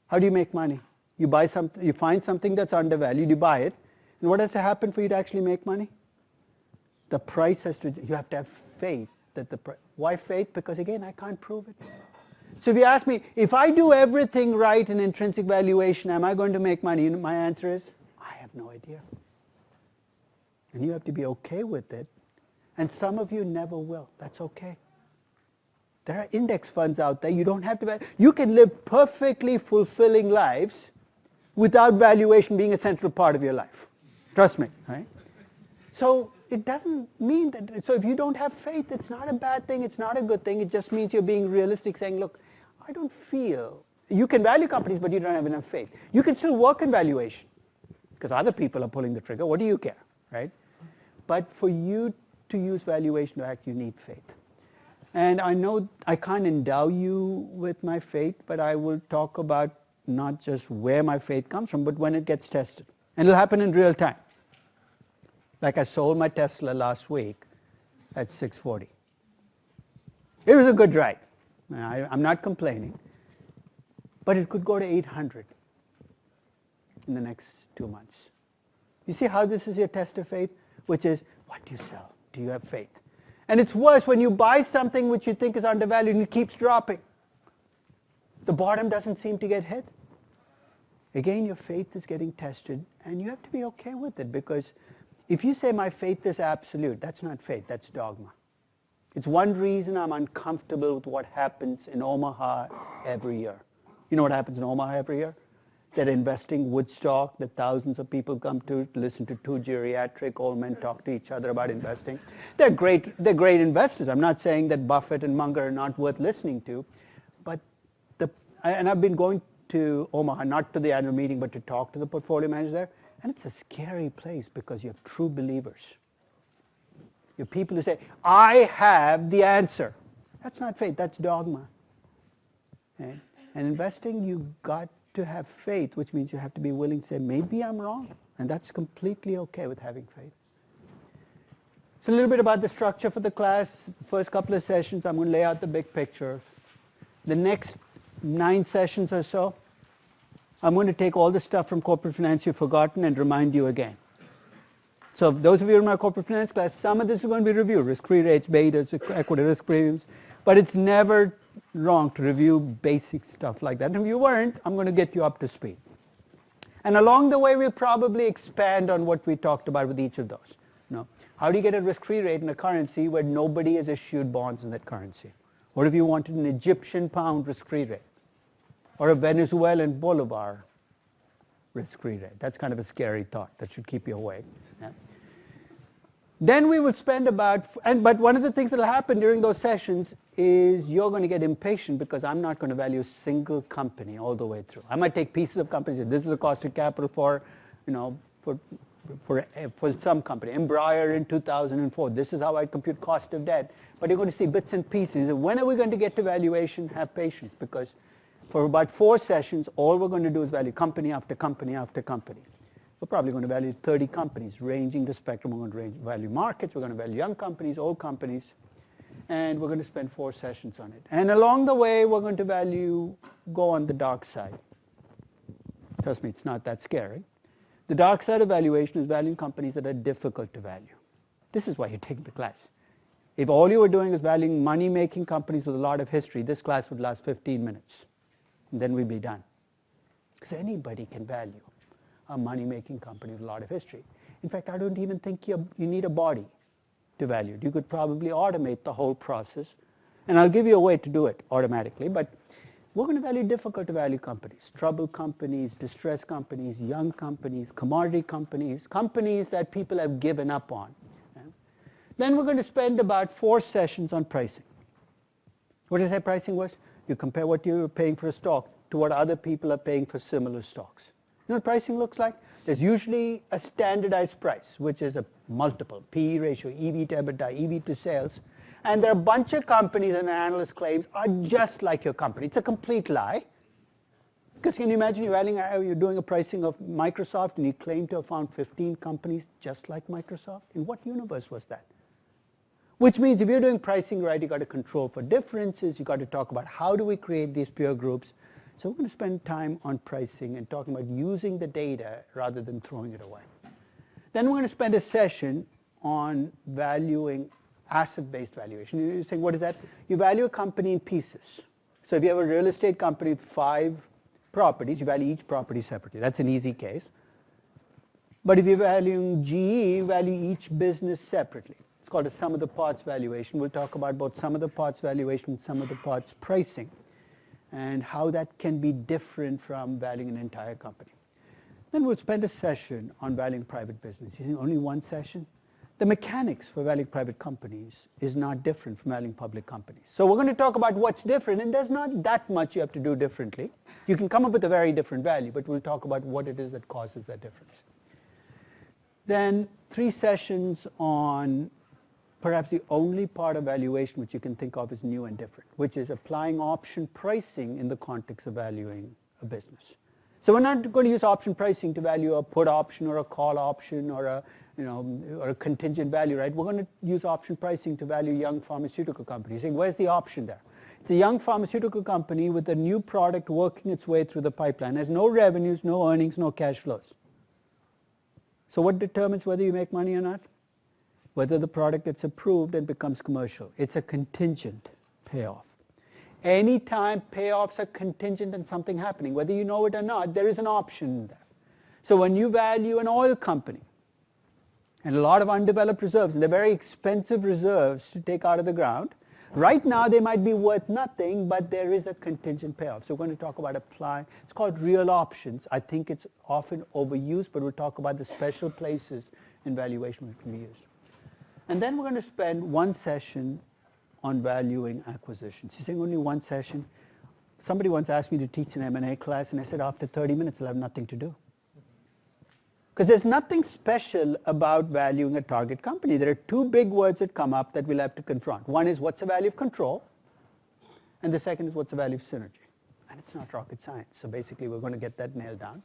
How do you make money? You buy something, you find something that's undervalued, you buy it, and what has to happen for you to actually make money? The price has to, you have to have faith that the price. Why faith? Because again, I can't prove it. So if you ask me, if I do everything right in intrinsic valuation, am I going to make money? My answer is, I have no idea. And you have to be okay with it. And some of you never will. That's okay. There are index funds out there. You don't have to. You can live perfectly fulfilling lives without valuation being a central part of your life. Trust me. Right? So it doesn't mean that. So if you don't have faith, it's not a bad thing. It's not a good thing. It just means you're being realistic, saying, look, I don't feel. You can value companies, but you don't have enough faith. You can still work in valuation because other people are pulling the trigger. What do you care, right? But for you to use valuation to act, you need faith. And I know I can't endow you with my faith, but I will talk about not just where my faith comes from, but when it gets tested. And it'll happen in real time. Like I sold my Tesla last week at 640. It was a good ride. I'm not complaining. But it could go to 800 in the next 2 months. You see how this is your test of faith? Which is, what do you sell? Do you have faith? And it's worse when you buy something which you think is undervalued and it keeps dropping. The bottom doesn't seem to get hit. Again, your faith is getting tested, and you have to be okay with it, because if you say my faith is absolute, that's not faith, that's dogma. It's one reason I'm uncomfortable with what happens in Omaha every year. You know what happens in Omaha every year? That investing Woodstock, that thousands of people come to listen to two geriatric old men talk to each other about investing. They're great investors. I'm not saying that Buffett and Munger are not worth listening to, but and I've been going to Omaha, not to the annual meeting, but to talk to the portfolio manager there, and it's a scary place because you have true believers. You have people who say, I have the answer. That's not faith, that's dogma. Okay? And investing, you've got to have faith, which means you have to be willing to say, maybe I'm wrong. And that's completely okay with having faith. So a little bit about the structure for the class. First couple of sessions, I'm going to lay out the big picture. The next 9 sessions or so, I'm going to take all the stuff from corporate finance you've forgotten and remind you again. So those of you in my corporate finance class, some of this is going to be reviewed, risk-free rates, betas, equity risk premiums, but it's never wrong to review basic stuff like that. And if you weren't, I'm going to get you up to speed. And along the way, we'll probably expand on what we talked about with each of those. How do you get a risk-free rate in a currency where nobody has issued bonds in that currency? What if you wanted an Egyptian pound risk-free rate? Or a Venezuelan bolivar risk-free rate? That's kind of a scary thought. That should keep you awake. Yeah. Then we will spend but one of the things that will happen during those sessions is you're going to get impatient because I'm not going to value a single company all the way through. I might take pieces of companies. This is the cost of capital for some company. Embraer in 2004. This is how I compute cost of debt. But you're going to see bits and pieces. When are we going to get to valuation? Have patience, because for about 4 sessions, all we're going to do is value company after company after company. We're probably going to value 30 companies, ranging the spectrum. We're going to value markets. We're going to value young companies, old companies. And we're going to spend 4 sessions on it. And along the way, we're going to go on the dark side. Trust me, it's not that scary. The dark side of valuation is valuing companies that are difficult to value. This is why you're taking the class. If all you were doing is valuing money-making companies with a lot of history, this class would last 15 minutes. And then we'd be done. Because anybody can value a money-making company with a lot of history. In fact, I don't even think you need a body to value it. You could probably automate the whole process. And I'll give you a way to do it automatically. But we're going to value difficult to value companies. Troubled companies, distressed companies, young companies, commodity companies, companies that people have given up on. Then we're going to spend about 4 sessions on pricing. What did I say pricing was? You compare what you're paying for a stock to what other people are paying for similar stocks. You know what pricing looks like? There's usually a standardized price, which is a multiple, PE ratio, EV to EBITDA, EV to sales. And there are a bunch of companies, and analyst claims, are just like your company. It's a complete lie. Because can you imagine you're doing a pricing of Microsoft and you claim to have found 15 companies just like Microsoft? In what universe was that? Which means if you're doing pricing right, you've got to control for differences. You've got to talk about how do we create these peer groups. So we're going to spend time on pricing and talking about using the data rather than throwing it away. Then we're going to spend a session on valuing asset-based valuation. You're saying, what is that? You value a company in pieces. So if you have a real estate company with 5 properties, you value each property separately. That's an easy case. But if you're valuing GE, you value each business separately. It's called a sum of the parts valuation. We'll talk about both sum of the parts valuation and sum of the parts pricing and how that can be different from valuing an entire company. Then we'll spend a session on valuing private business. You think only 1 session? The mechanics for valuing private companies is not different from valuing public companies. So we're going to talk about what's different, and there's not that much you have to do differently. You can come up with a very different value, but we'll talk about what it is that causes that difference. Then 3 sessions on perhaps the only part of valuation which you can think of as new and different, which is applying option pricing in the context of valuing a business. So we're not going to use option pricing to value a put option or a call option or a or a contingent value, right? We're going to use option pricing to value young pharmaceutical companies. Saying, where's the option there? It's a young pharmaceutical company with a new product working its way through the pipeline. Has no revenues, no earnings, no cash flows. So what determines whether you make money or not? Whether the product gets approved and becomes commercial. It's a contingent payoff. Anytime payoffs are contingent on something happening, whether you know it or not, there is an option there. So when you value an oil company, and a lot of undeveloped reserves, and they're very expensive reserves to take out of the ground, right now they might be worth nothing, but there is a contingent payoff. So we're going to talk about applying, it's called real options. I think it's often overused, but we'll talk about the special places in valuation which can be used. And then we're going to spend one session on valuing acquisitions. You're saying only one session? Somebody once asked me to teach an M&A class, and I said after 30 minutes I'll have nothing to do. Because there's nothing special about valuing a target company. There are two big words that come up that we'll have to confront. One is what's the value of control, and the second is what's the value of synergy. And it's not rocket science. So basically we're going to get that nailed down.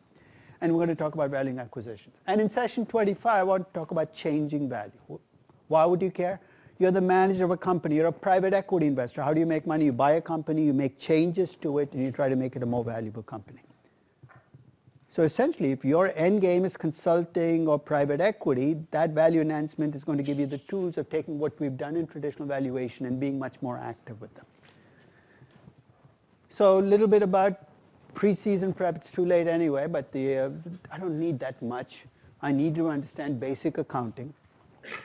And we're going to talk about valuing acquisitions. And in session 25 I want to talk about changing value. Why would you care? You're the manager of a company. You're a private equity investor. How do you make money? You buy a company, you make changes to it, and you try to make it a more valuable company. So essentially, if your end game is consulting or private equity, that value enhancement is going to give you the tools of taking what we've done in traditional valuation and being much more active with them. So a little bit about pre-season prep. It's too late anyway, but I don't need that much. I need to understand basic accounting.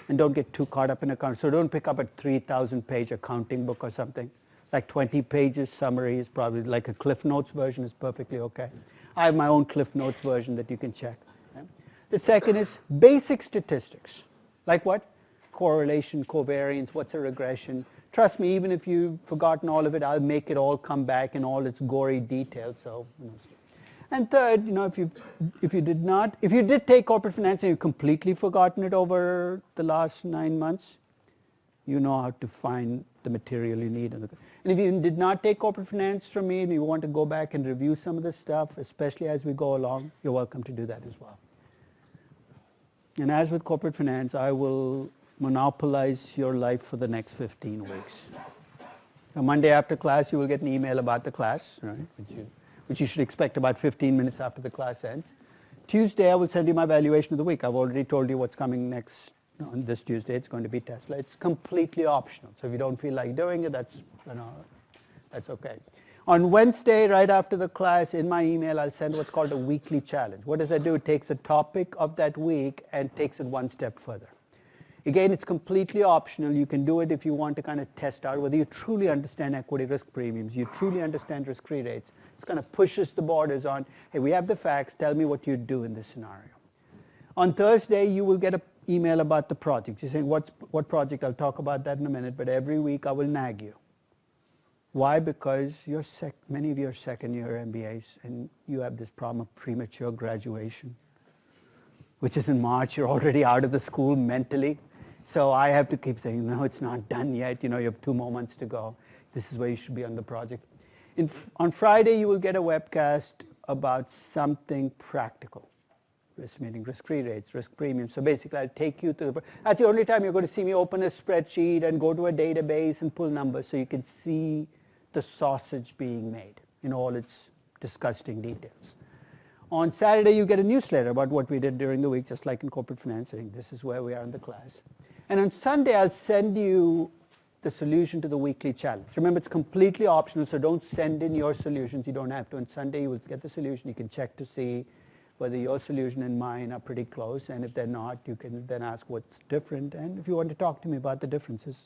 And don't get too caught up in accounting. So don't pick up a 3,000-page accounting book or something. Like 20 pages summary is probably like a Cliff Notes version is perfectly okay. I have my own Cliff Notes version that you can check. Okay? The second is basic statistics. Like what? Correlation, covariance, what's a regression. Trust me, even if you've forgotten all of it, I'll make it all come back in all its gory detail. So, And third, if you did take corporate finance and you've completely forgotten it over the last 9 months, you know how to find the material you need. And if you did not take corporate finance from me and you want to go back and review some of this stuff, especially as we go along, you're welcome to do that as well. And as with corporate finance, I will monopolize your life for the next 15 weeks. Now, Monday after class, you will get an email about the class, right, which you should expect about 15 minutes after the class ends. Tuesday, I will send you my valuation of the week. I've already told you what's coming next. On this Tuesday, it's going to be Tesla. It's completely optional. So if you don't feel like doing it, that's okay. On Wednesday, right after the class, in my email, I'll send what's called a weekly challenge. What does that do? It takes a topic of that week and takes it one step further. Again, it's completely optional. You can do it if you want to kind of test out whether you truly understand equity risk premiums, you truly understand risk-free rates. It's kind of pushes the borders on, hey, we have the facts, tell me what you do in this scenario. On Thursday, you will get an email about the project. You're saying, what project? I'll talk about that in a minute, but every week I will nag you. Why? Because many of you are second-year MBAs, and you have this problem of premature graduation, which is in March. You're already out of the school mentally. So I have to keep saying, no, it's not done yet. You have 2 more months to go. This is where you should be on the project. On Friday, you will get a webcast about something practical. Estimating risk-free rates, risk premiums. So basically, I'll take you to that's the only time you're going to see me open a spreadsheet and go to a database and pull numbers so you can see the sausage being made in all its disgusting details. On Saturday, you get a newsletter about what we did during the week, just like in corporate financing. This is where we are in the class. And on Sunday, I'll send you the solution to the weekly challenge. Remember, it's completely optional, so don't send in your solutions. You don't have to. On Sunday, you will get the solution. You can check to see whether your solution and mine are pretty close, and if they're not, you can then ask what's different, and if you want to talk to me about the differences,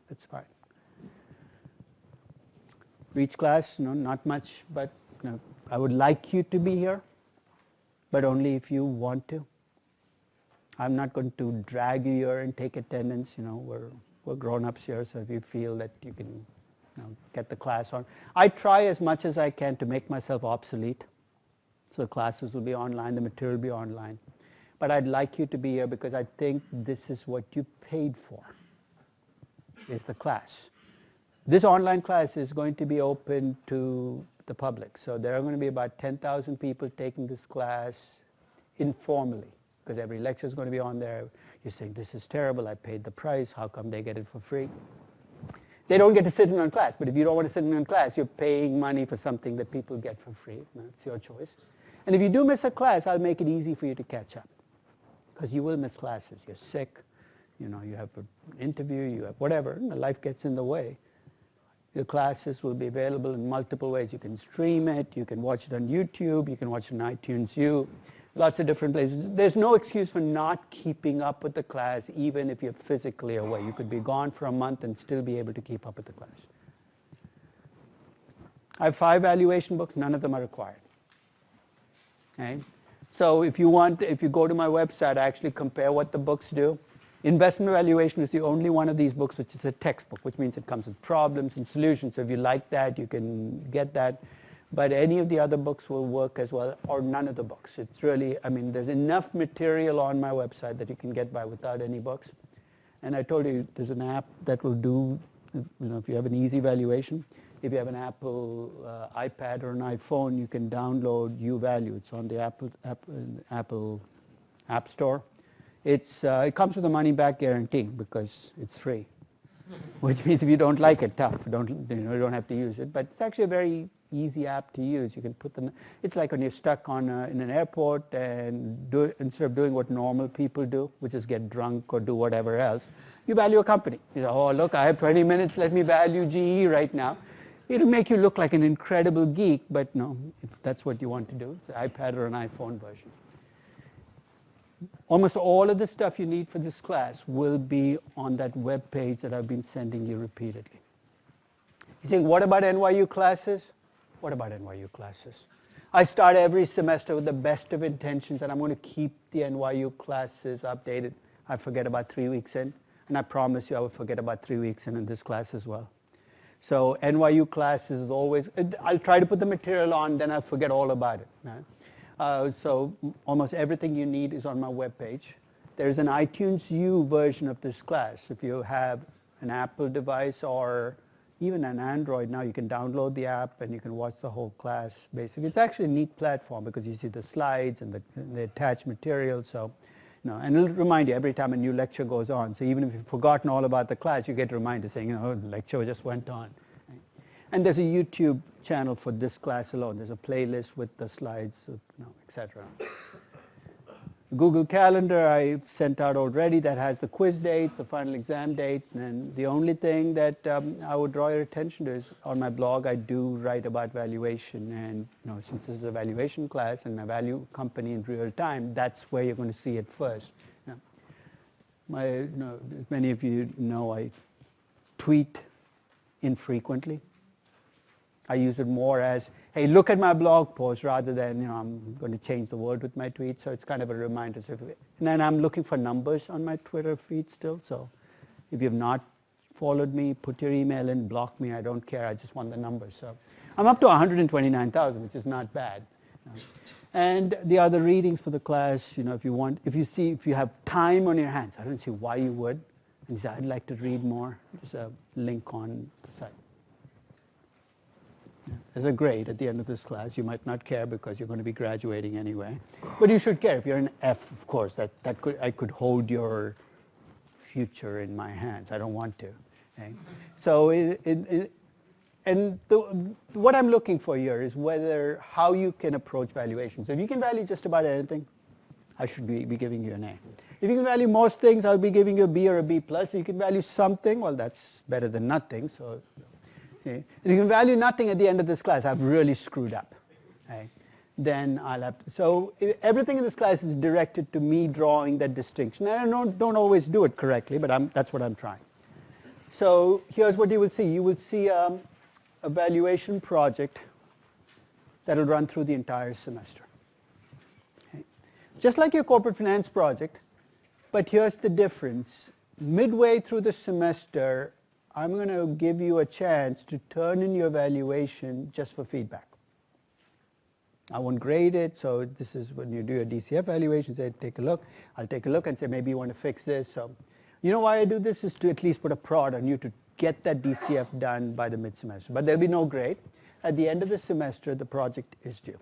that's fine. For each class, not much, but I would like you to be here, but only if you want to. I'm not going to drag you here and take attendance. We're grown-ups here, so if you feel that you can get the class on. I try as much as I can to make myself obsolete. So classes will be online, the material will be online. But I'd like you to be here because I think this is what you paid for, is the class. This online class is going to be open to the public. So there are going to be about 10,000 people taking this class informally, because every lecture is going to be on there. You're saying, this is terrible, I paid the price, how come they get it for free? They don't get to sit in on class, but if you don't want to sit in on class, you're paying money for something that people get for free. That's your choice. And if you do miss a class, I'll make it easy for you to catch up, because you will miss classes. You're sick, you have an interview, you have whatever, life gets in the way. Your classes will be available in multiple ways. You can stream it, you can watch it on YouTube, you can watch it on iTunes U, lots of different places. There's no excuse for not keeping up with the class, even if you're physically away. You could be gone for a month and still be able to keep up with the class. I have 5 valuation books, none of them are required. Okay? So if you go to my website, I actually compare what the books do. Investment Valuation is the only one of these books which is a textbook, which means it comes with problems and solutions. So if you like that, you can get that. But any of the other books will work as well, or none of the books. It's really, there's enough material on my website that you can get by without any books. And I told you, there's an app that will do, if you have an easy valuation. If you have an Apple iPad or an iPhone, you can download UValue. It's on the Apple App Store. It comes with a money-back guarantee because it's free, which means if you don't like it, tough. You don't have to use it. But it's actually a very easy app to use. You can put them. It's like when you're stuck in an airport and instead of doing what normal people do, which is get drunk or do whatever else, you value a company. You say, oh look, I have 20 minutes. Let me value GE right now. It'll make you look like an incredible geek, but no, if that's what you want to do, it's an iPad or an iPhone version. Almost all of the stuff you need for this class will be on that web page that I've been sending you repeatedly. You're saying, what about NYU classes? What about NYU classes? I start every semester with the best of intentions, and I'm going to keep the NYU classes updated. I forget about 3 weeks in, and I promise you I will forget about 3 weeks in this class as well. So NYU classes is always, I'll try to put the material on, then I'll forget all about it. Right? So almost everything you need is on my webpage. There's an iTunes U version of this class. If you have an Apple device or even an Android now, you can download the app and you can watch the whole class. Basically, it's actually a neat platform because you see the slides and the attached material. So, and it'll remind you every time a new lecture goes on. So even if you've forgotten all about the class, you get reminders saying, the lecture just went on. Right? And there's a YouTube channel for this class alone. There's a playlist with the slides, etc. Google Calendar I've sent out already that has the quiz dates, the final exam date, and the only thing that I would draw your attention to is on my blog I do write about valuation, and since this is a valuation class and I value company in real time, that's where you're going to see it first. As many of you know, I tweet infrequently. I use it more as, hey, look at my blog post rather than, I'm going to change the world with my tweet. So it's kind of a reminder. And then I'm looking for numbers on my Twitter feed still. So if you've not followed me, put your email in, block me. I don't care. I just want the numbers. So I'm up to 129,000, which is not bad. And the other readings for the class, if you have time on your hands, I don't see why you would. And you say, I'd like to read more. There's a link on the site. There's a grade at the end of this class. You might not care because you're going to be graduating anyway. But you should care. If you're an F, of course, I could hold your future in my hands. I don't want to. Okay? So what I'm looking for here is how you can approach valuation. So if you can value just about anything, I should be giving you an A. If you can value most things, I'll be giving you a B or a B+. If you can value something, well, that's better than nothing. So. Okay. If you can value nothing at the end of this class, I've really screwed up. Okay. Then I'll have to. So everything in this class is directed to me drawing that distinction. And I don't always do it correctly, but that's what I'm trying. So here's what you will see. You will see a valuation project that will run through the entire semester. Okay. Just like your corporate finance project, but here's the difference. Midway through the semester, I'm going to give you a chance to turn in your evaluation just for feedback. I won't grade it, so this is when you do your DCF evaluation, say, take a look. I'll take a look and say, maybe you want to fix this. So, why I do this is to at least put a prod on you to get that DCF done by the mid-semester. But there'll be no grade. At the end of the semester, the project is due.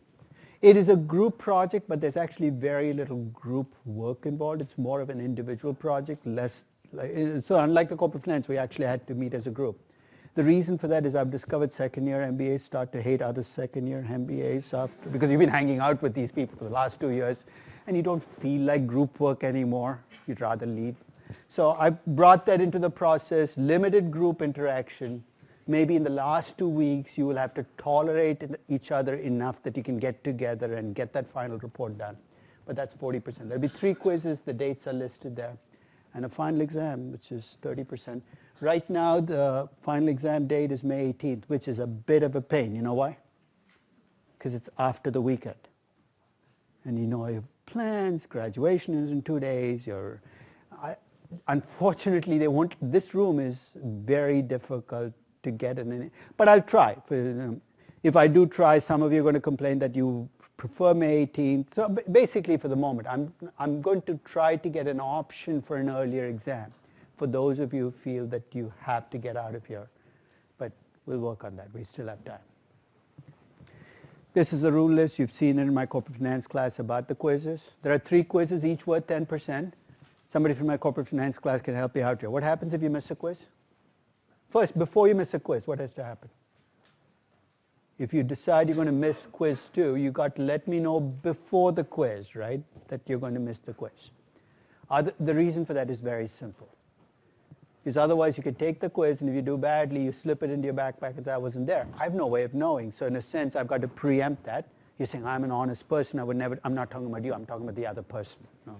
It is a group project, but there's actually very little group work involved. It's more of an individual project, less. So unlike the corporate finance, we actually had to meet as a group. The reason for that is I've discovered second-year MBAs start to hate other second-year MBAs after, because you've been hanging out with these people for the last 2 years, and you don't feel like group work anymore. You'd rather leave. So I brought that into the process, limited group interaction. Maybe in the last 2 weeks, you will have to tolerate each other enough that you can get together and get that final report done. But that's 40%. There'll be 3 quizzes. The dates are listed there. And a final exam, which is 30%. Right now, the final exam date is May 18th, which is a bit of a pain. You know why? Because it's after the weekend. And you know your plans, graduation is in 2 days. Unfortunately, they won't. This room is very difficult to get in. But I'll try. If I do try, some of you are going to complain that you prefer May 18th. So basically, for the moment, I'm going to try to get an option for an earlier exam for those of you who feel that you have to get out of here. But we'll work on that. We still have time. This is a rule list. You've seen it in my corporate finance class about the quizzes. There are 3 quizzes, each worth 10%. Somebody from my corporate finance class can help you out here. What happens if you miss a quiz? First, before you miss a quiz, what has to happen? If you decide you're going to miss quiz 2, you got to let me know before the quiz, right, that you're going to miss the quiz. The reason for that is very simple. Because otherwise you could take the quiz, and if you do badly, you slip it into your backpack and say, I wasn't there. I have no way of knowing. So in a sense, I've got to preempt that. You're saying, I'm an honest person. I'm not talking about you. I'm talking about the other person. No.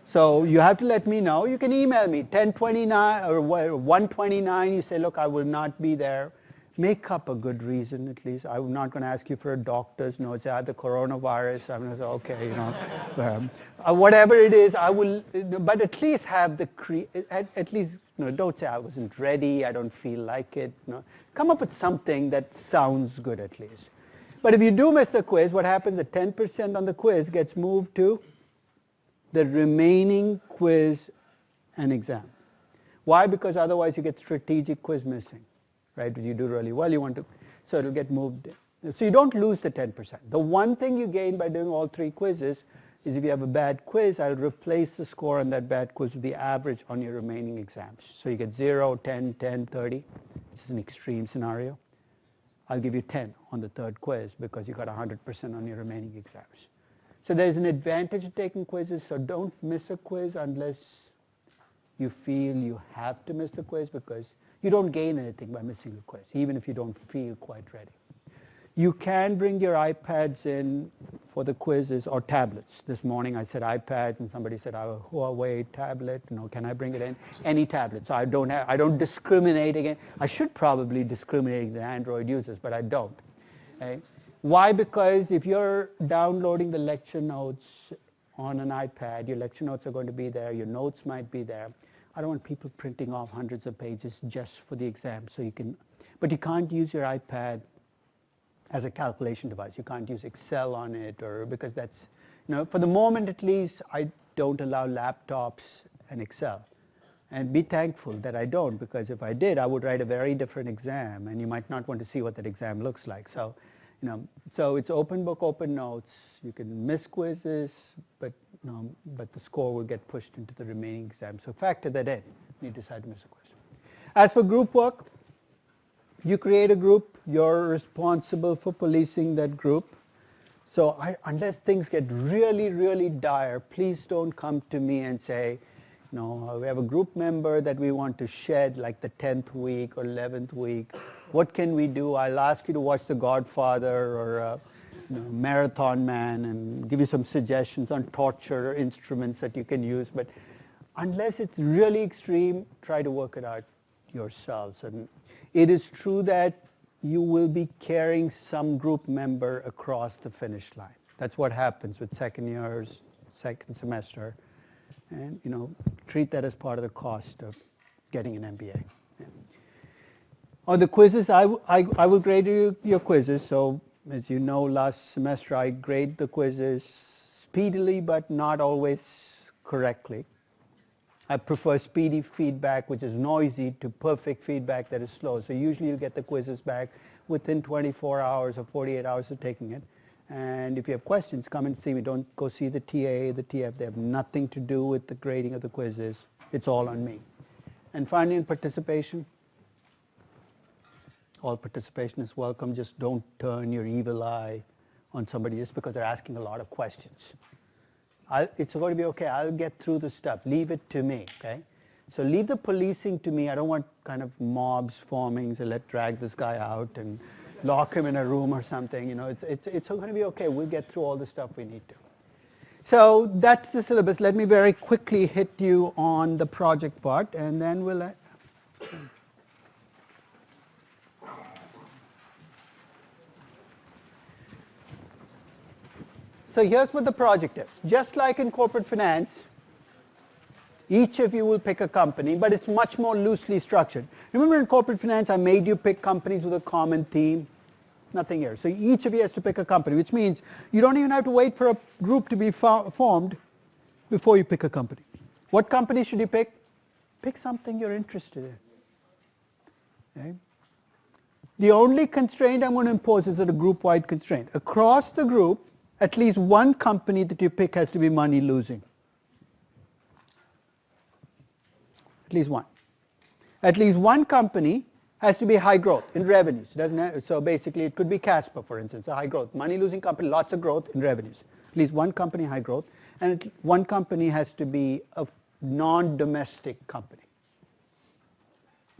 So you have to let me know. You can email me 1029 or 129. You say, look, I will not be there. Make up a good reason at least. I'm not going to ask you for a doctor's note. Say, I had the coronavirus. I'm going to say, okay, whatever it is, I will. But at least have the at least don't say I wasn't ready. I don't feel like it. Come up with something that sounds good at least. But if you do miss the quiz, what happens? The 10% on the quiz gets moved to the remaining quiz and exam. Why? Because otherwise you get strategic quiz missing. Right? If you do really well, you want to, so it'll get moved. So you don't lose the 10%. The one thing you gain by doing all 3 quizzes is if you have a bad quiz, I'll replace the score on that bad quiz with the average on your remaining exams. So you get 0, 10, 10, 30, which is an extreme scenario. I'll give you 10 on the 3rd quiz because you got 100% on your remaining exams. So there's an advantage of taking quizzes, so don't miss a quiz unless you feel you have to miss the quiz, because you don't gain anything by missing a quiz, even if you don't feel quite ready. You can bring your iPads in for the quizzes or tablets. This morning I said iPads, and somebody said, a Huawei tablet. Can I bring it in? Any tablet. So I don't discriminate again. I should probably discriminate against the Android users, but I don't. Okay? Why? Because if you're downloading the lecture notes on an iPad, your lecture notes are going to be there, your notes might be there. I don't want people printing off hundreds of pages just for the exam. But you can't use your iPad as a calculation device. You can't use Excel on it, because that's, for the moment at least, I don't allow laptops and Excel. And be thankful that I don't, because if I did, I would write a very different exam, and you might not want to see what that exam looks like. So, so it's open book, open notes. You can miss quizzes, but the score will get pushed into the remaining exam. So factor that in when you decide to miss a quiz. As for group work, you create a group. You're responsible for policing that group. So unless things get really, really dire, please don't come to me and say, we have a group member that we want to shed like the 10th week or 11th week. What can we do? I'll ask you to watch The Godfather or Marathon Man and give you some suggestions on torture or instruments that you can use. But unless it's really extreme, try to work it out yourselves. And it is true that you will be carrying some group member across the finish line. That's what happens with second years, second semester. And treat that as part of the cost of getting an MBA. Yeah. On the quizzes, I will grade your quizzes. So as you know, last semester I grade the quizzes speedily, but not always correctly. I prefer speedy feedback, which is noisy, to perfect feedback that is slow. So usually you get the quizzes back within 24 hours or 48 hours of taking it. And if you have questions, come and see me. Don't go see the TA, the TF. They have nothing to do with the grading of the quizzes. It's all on me. And finally, in participation, all participation is welcome. Just don't turn your evil eye on somebody just because they're asking a lot of questions. It's going to be okay. I'll get through the stuff. Leave it to me, okay? So leave the policing to me. I don't want kind of mobs forming, so let's drag this guy out and lock him in a room or something. You know, it's going to be okay. We'll get through all the stuff we need to. So that's the syllabus. Let me very quickly hit you on the project part, and then we'll... So here's what the project is. Just like in corporate finance, each of you will pick a company, but it's much more loosely structured. Remember in corporate finance, I made you pick companies with a common theme? Nothing here. So each of you has to pick a company, which means you don't even have to wait for a group to be formed before you pick a company. What company should you pick? Pick something you're interested in. Okay? The only constraint I'm going to impose is a group-wide constraint. Across the group, at least one company that you pick has to be money losing. At least one. At least one company has to be high growth in revenues. So basically it could be Casper, for instance, a high growth. Money losing company, lots of growth in revenues. At least one company high growth. And one company has to be a non-domestic company.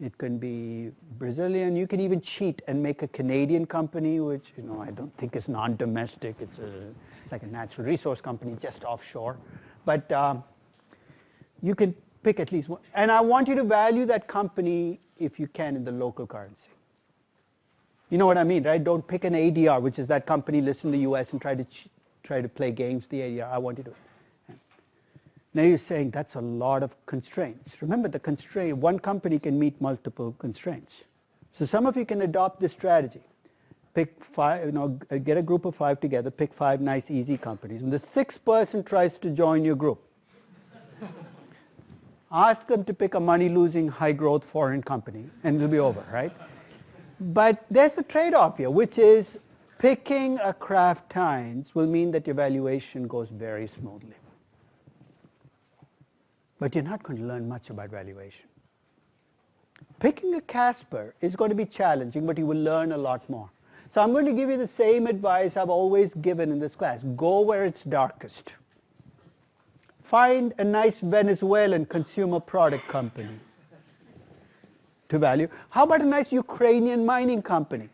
It can be Brazilian. You can even cheat and make a Canadian company, which I don't think is non-domestic. It's like a natural resource company just offshore. But you can pick at least one. And I want you to value that company, if you can, in the local currency. You know what I mean, right? Don't pick an ADR, which is that company listed in the US, and try to play games with the ADR. I want you to. Now you're saying that's a lot of constraints. Remember, the constraint, one company can meet multiple constraints. So some of you can adopt this strategy. Pick 5, get a group of 5 together, pick 5 nice, easy companies. When the 6th person tries to join your group, ask them to pick a money-losing, high-growth foreign company, and it'll be over, right? But there's the trade-off here, which is picking a Kraft Heinz will mean that your valuation goes very smoothly. But you're not going to learn much about valuation. Picking a Casper is going to be challenging, but you will learn a lot more. So I'm going to give you the same advice I've always given in this class. Go where it's darkest. Find a nice Venezuelan consumer product company to value. How about a nice Ukrainian mining company?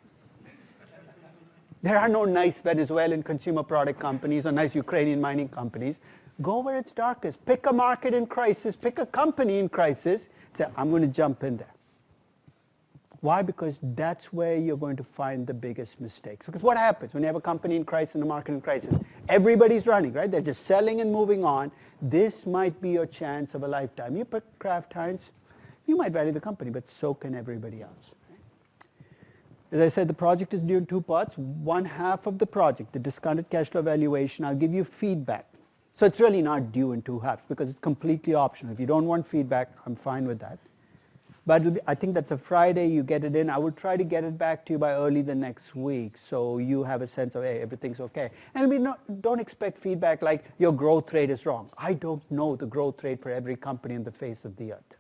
There are no nice Venezuelan consumer product companies or nice Ukrainian mining companies. Go where it's darkest. Pick a market in crisis. Pick a company in crisis. Say, I'm going to jump in there. Why? Because that's where you're going to find the biggest mistakes. Because what happens when you have a company in crisis and a market in crisis? Everybody's running, right? They're just selling and moving on. This might be your chance of a lifetime. You pick Kraft Heinz, you might value the company, but so can everybody else. As I said, the project is due in 2 parts. One half of the project, the discounted cash flow valuation, I'll give you feedback. So it's really not due in 2 halves because it's completely optional. If you don't want feedback, I'm fine with that. But I think that's a Friday, you get it in. I will try to get it back to you by early the next week so you have a sense of, hey, everything's okay. And don't expect feedback like your growth rate is wrong. I don't know the growth rate for every company on the face of the earth.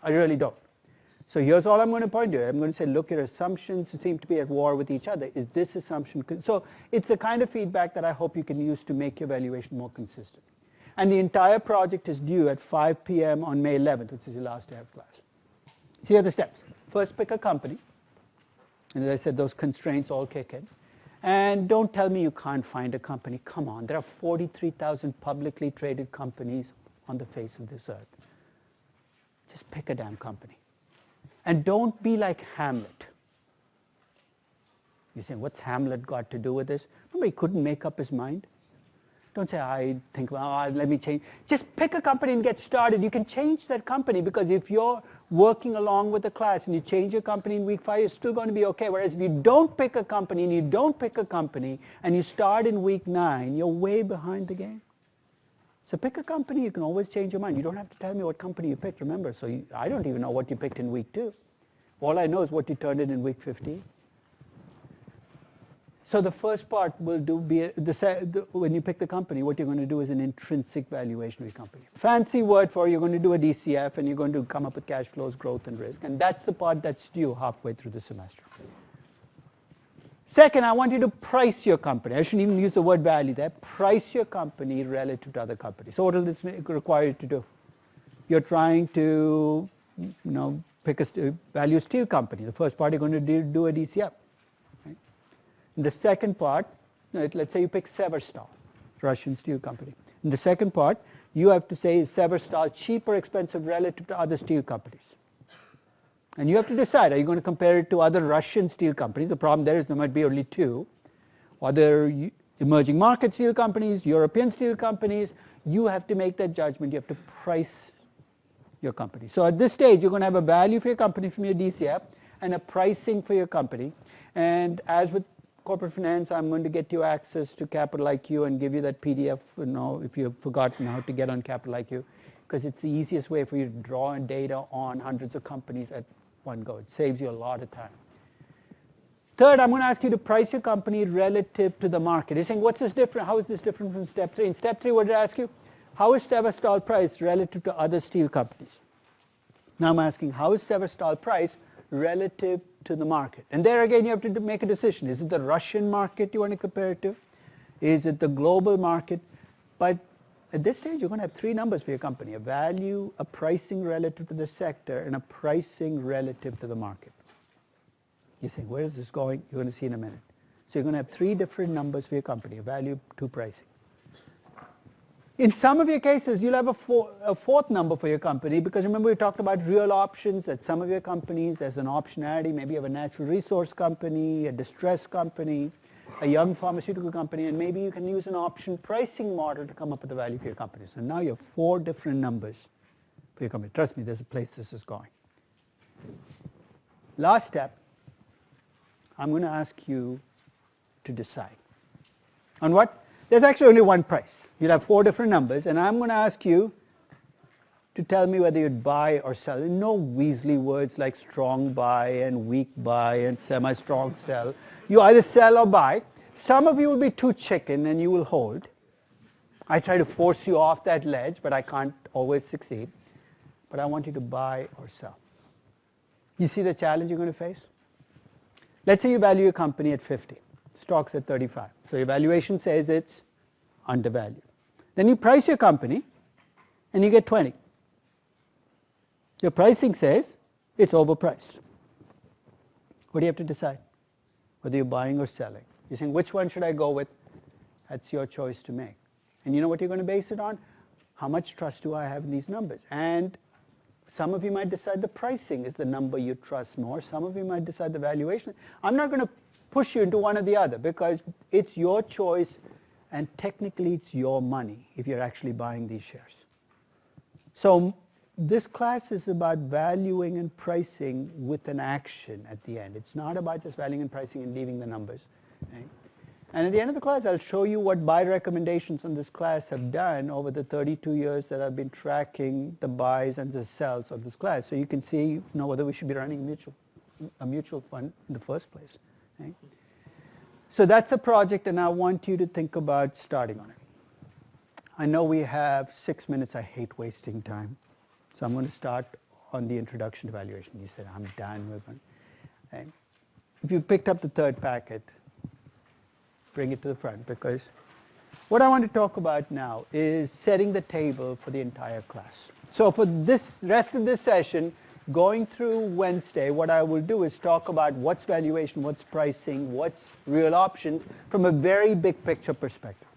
I really don't. So here's all I'm going to point to. I'm going to say, look, your assumptions seem to be at war with each other. Is this assumption? So it's the kind of feedback that I hope you can use to make your evaluation more consistent. And the entire project is due at 5 p.m. on May 11th, which is your last day of class. So here are the steps. First, pick a company. And as I said, those constraints all kick in. And don't tell me you can't find a company. Come on, there are 43,000 publicly traded companies on the face of this earth. Just pick a damn company. And don't be like Hamlet. You're saying, what's Hamlet got to do with this? Remember, he couldn't make up his mind. Don't say, I think, well, let me change. Just pick a company and get started. You can change that company because if you're working along with the class and you change your company in week 5, you're still going to be okay. Whereas if you don't pick a company and you start in week 9, you're way behind the game. So pick a company, you can always change your mind. You don't have to tell me what company you picked, remember. So I don't even know what you picked in week 2. All I know is what you turned in week 15. So the first part will when you pick the company, what you're going to do is an intrinsic valuation of your company. Fancy word for you're going to do a DCF and you're going to come up with cash flows, growth, and risk. And that's the part that's due halfway through the semester. Second, I want you to price your company. I shouldn't even use the word value there. Price your company relative to other companies. So what will this require you to do? You're trying to, pick a value steel company. The first part you're going to do a DCF. Right? In the second part, let's say you pick Severstal, Russian steel company. In the second part, you have to say is Severstal cheap or expensive relative to other steel companies? And you have to decide, are you going to compare it to other Russian steel companies? The problem there is there might be only 2. Other emerging market steel companies, European steel companies. You have to make that judgment. You have to price your company. So at this stage, you're going to have a value for your company from your DCF and a pricing for your company. And as with corporate finance, I'm going to get you access to Capital IQ and give you that PDF, if you've forgotten how to get on Capital IQ, because it's the easiest way for you to draw data on hundreds of companies at one go. It saves you a lot of time. Third, I'm going to ask you to price your company relative to the market. You're saying, what's this different? How is this different from step 3? In step 3, what did I ask you? How is Severstal priced relative to other steel companies? Now I'm asking, how is Severstal priced relative to the market? And there again, you have to make a decision. Is it the Russian market you want to compare it to? Is it the global market? But at this stage, you're going to have 3 numbers for your company: a value, a pricing relative to the sector, and a pricing relative to the market. You're saying, where is this going? You're going to see in a minute. So you're going to have 3 different numbers for your company: a value, 2 pricing. In some of your cases, you'll have a fourth number for your company, because remember we talked about real options at some of your companies as an optionality. Maybe you have a natural resource company, a distressed company, a young pharmaceutical company, and maybe you can use an option pricing model to come up with the value for your company. So now you have 4 different numbers for your company. Trust me, there's a place this is going. Last step, I'm going to ask you to decide. On what? There's actually only one price. You'll have 4 different numbers, and I'm going to ask you to tell me whether you'd buy or sell. No Weasley words like strong buy and weak buy and semi-strong sell. You either sell or buy. Some of you will be too chicken and you will hold. I try to force you off that ledge, but I can't always succeed. But I want you to buy or sell. You see the challenge you're going to face? Let's say you value your company at 50. Stock's at 35. So your valuation says it's undervalued. Then you price your company and you get 20. Your pricing says it's overpriced. What do you have to decide? Whether you're buying or selling. You're saying, which one should I go with? That's your choice to make. And you know what you're going to base it on? How much trust do I have in these numbers? And some of you might decide the pricing is the number you trust more. Some of you might decide the valuation. I'm not going to push you into one or the other, because it's your choice, and technically it's your money if you're actually buying these shares. So this class is about valuing and pricing with an action at the end. It's not about just valuing and pricing and leaving the numbers. Right? And at the end of the class, I'll show you what buy recommendations on this class have done over the 32 years that I've been tracking the buys and the sells of this class. So you can see whether we should be running a mutual fund in the first place. Right? So that's a project, and I want you to think about starting on it. I know we have 6 minutes. I hate wasting time. So I'm going to start on the introduction to valuation. You said, I'm done with it. Okay. If you picked up the 3rd packet, bring it to the front, because what I want to talk about now is setting the table for the entire class. So for this rest of this session, going through Wednesday, what I will do is talk about what's valuation, what's pricing, what's real options from a very big picture perspective.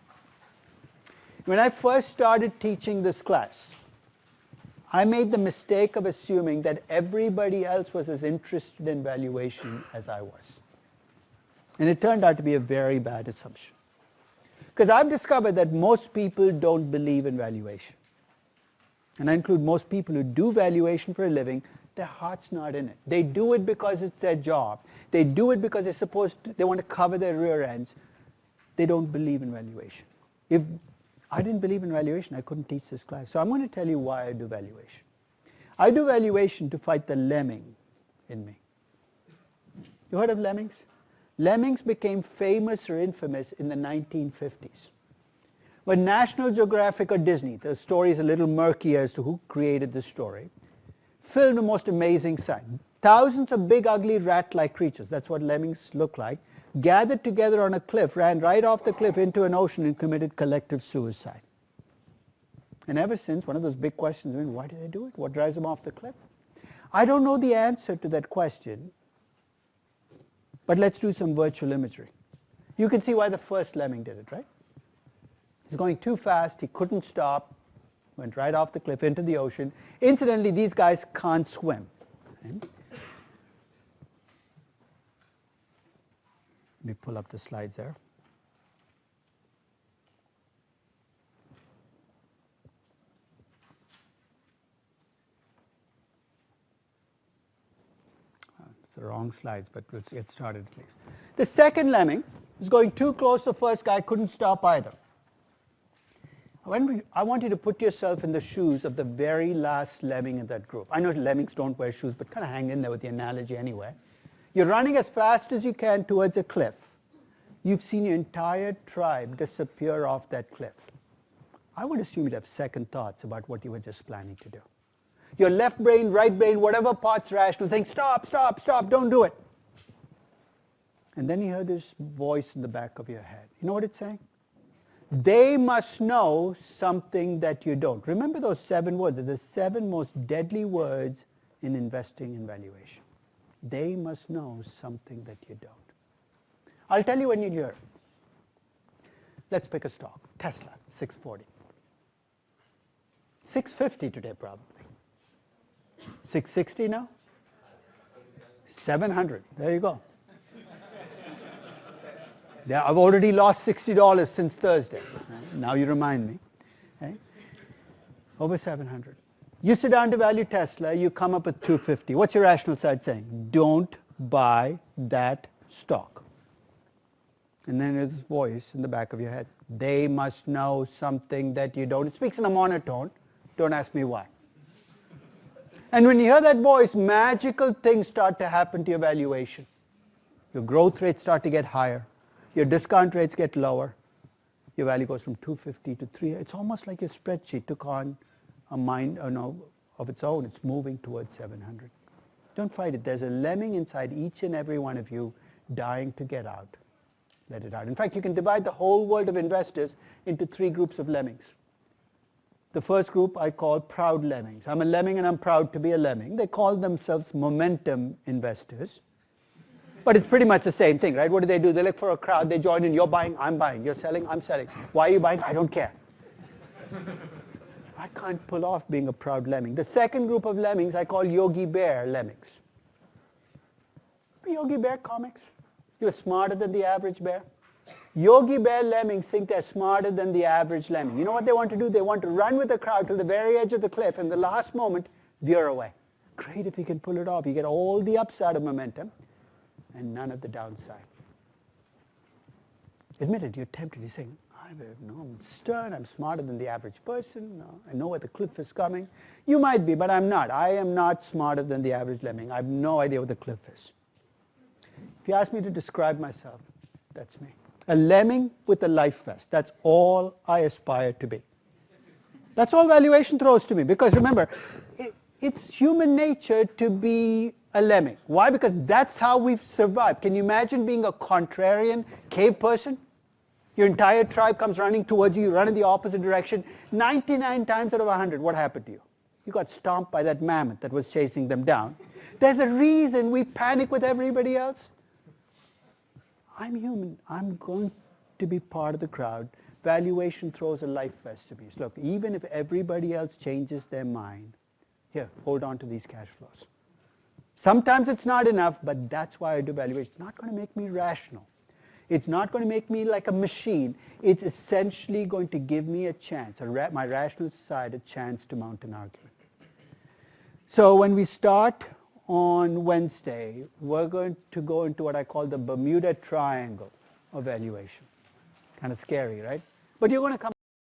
When I first started teaching this class, I made the mistake of assuming that everybody else was as interested in valuation as I was. And it turned out to be a very bad assumption. Because I've discovered that most people don't believe in valuation. And I include most people who do valuation for a living, their heart's not in it. They do it because it's their job. They do it because they want to cover their rear ends. They don't believe in valuation. If I didn't believe in valuation. I couldn't teach this class. So I'm going to tell you why I do valuation. I do valuation to fight the lemming in me. You heard of lemmings? Lemmings became famous or infamous in the 1950s. When National Geographic or Disney, the story is a little murky as to who created the story, filmed the most amazing sight. Thousands of big, ugly, rat-like creatures, that's what lemmings look like, gathered together on a cliff, ran right off the cliff into an ocean and committed collective suicide. And ever since, one of those big questions, why did they do it? What drives them off the cliff? I don't know the answer to that question, but let's do some virtual imagery. You can see why the first lemming did it, right? He's going too fast, he couldn't stop, went right off the cliff into the ocean. Incidentally, these guys can't swim. Okay? Let me pull up the slides there. It's the wrong slides, but let's get started at least. The second lemming is going too close to the first guy, couldn't stop either. I want you to put yourself in the shoes of the very last lemming in that group. I know lemmings don't wear shoes, but kind of hang in there with the analogy anyway. You're running as fast as you can towards a cliff. You've seen your entire tribe disappear off that cliff. I would assume you'd have second thoughts about what you were just planning to do. Your left brain, right brain, whatever part's rational, saying, stop, stop, stop, don't do it. And then you hear this voice in the back of your head. You know what it's saying? They must know something that you don't. Remember those 7 words. They're the 7 most deadly words in investing in valuation. They must know something that you don't. I'll tell you when you hear it. Let's pick a stock. Tesla, 640. 650 today probably. 660 now? 700. There you go. Yeah, I've already lost $60 since Thursday. Now you remind me. Okay? Over 700. You sit down to value Tesla, you come up with 250. What's your rational side saying? Don't buy that stock. And then there's this voice in the back of your head. They must know something that you don't. It speaks in a monotone. Don't ask me why. And when you hear that voice, magical things start to happen to your valuation. Your growth rates start to get higher. Your discount rates get lower. Your value goes from 250 to 300. It's almost like your spreadsheet took on a mind of its own. It's moving towards 700. Don't fight it. There's a lemming inside each and every one of you dying to get out. Let it out. In fact, you can divide the whole world of investors into 3 groups of lemmings. The first group I call proud lemmings. I'm a lemming and I'm proud to be a lemming. They call themselves momentum investors. But it's pretty much the same thing, right? What do? They look for a crowd, they join in, you're buying, I'm buying, you're selling, I'm selling. Why are you buying? I don't care. I can't pull off being a proud lemming. The second group of lemmings I call Yogi Bear lemmings. Yogi Bear comics. You're smarter than the average bear. Yogi Bear lemmings think they're smarter than the average lemming. You know what they want to do? They want to run with the crowd to the very edge of the cliff and the last moment veer away. Great if you can pull it off. You get all the upside of momentum and none of the downside. Admit it, you're tempted. You're saying, I'm stern, I'm smarter than the average person. No, I know where the cliff is coming. You might be, but I'm not. I am not smarter than the average lemming. I have no idea what the cliff is. If you ask me to describe myself, that's me. A lemming with a life vest. That's all I aspire to be. That's all valuation throws to me. Because remember, it's human nature to be a lemming. Why? Because that's how we've survived. Can you imagine being a contrarian cave person? Your entire tribe comes running towards you, you run in the opposite direction. 99 times out of 100, what happened to you? You got stomped by that mammoth that was chasing them down. There's a reason we panic with everybody else. I'm human. I'm going to be part of the crowd. Valuation throws a life vest to me. So look, even if everybody else changes their mind, here, hold on to these cash flows. Sometimes it's not enough, but that's why I do valuation. It's not going to make me rational. It's not going to make me like a machine. It's essentially going to give me a chance, my rational side, a chance to mount an argument. So when we start on Wednesday, we're going to go into what I call the Bermuda Triangle of valuation. Kind of scary, right? But you're going to come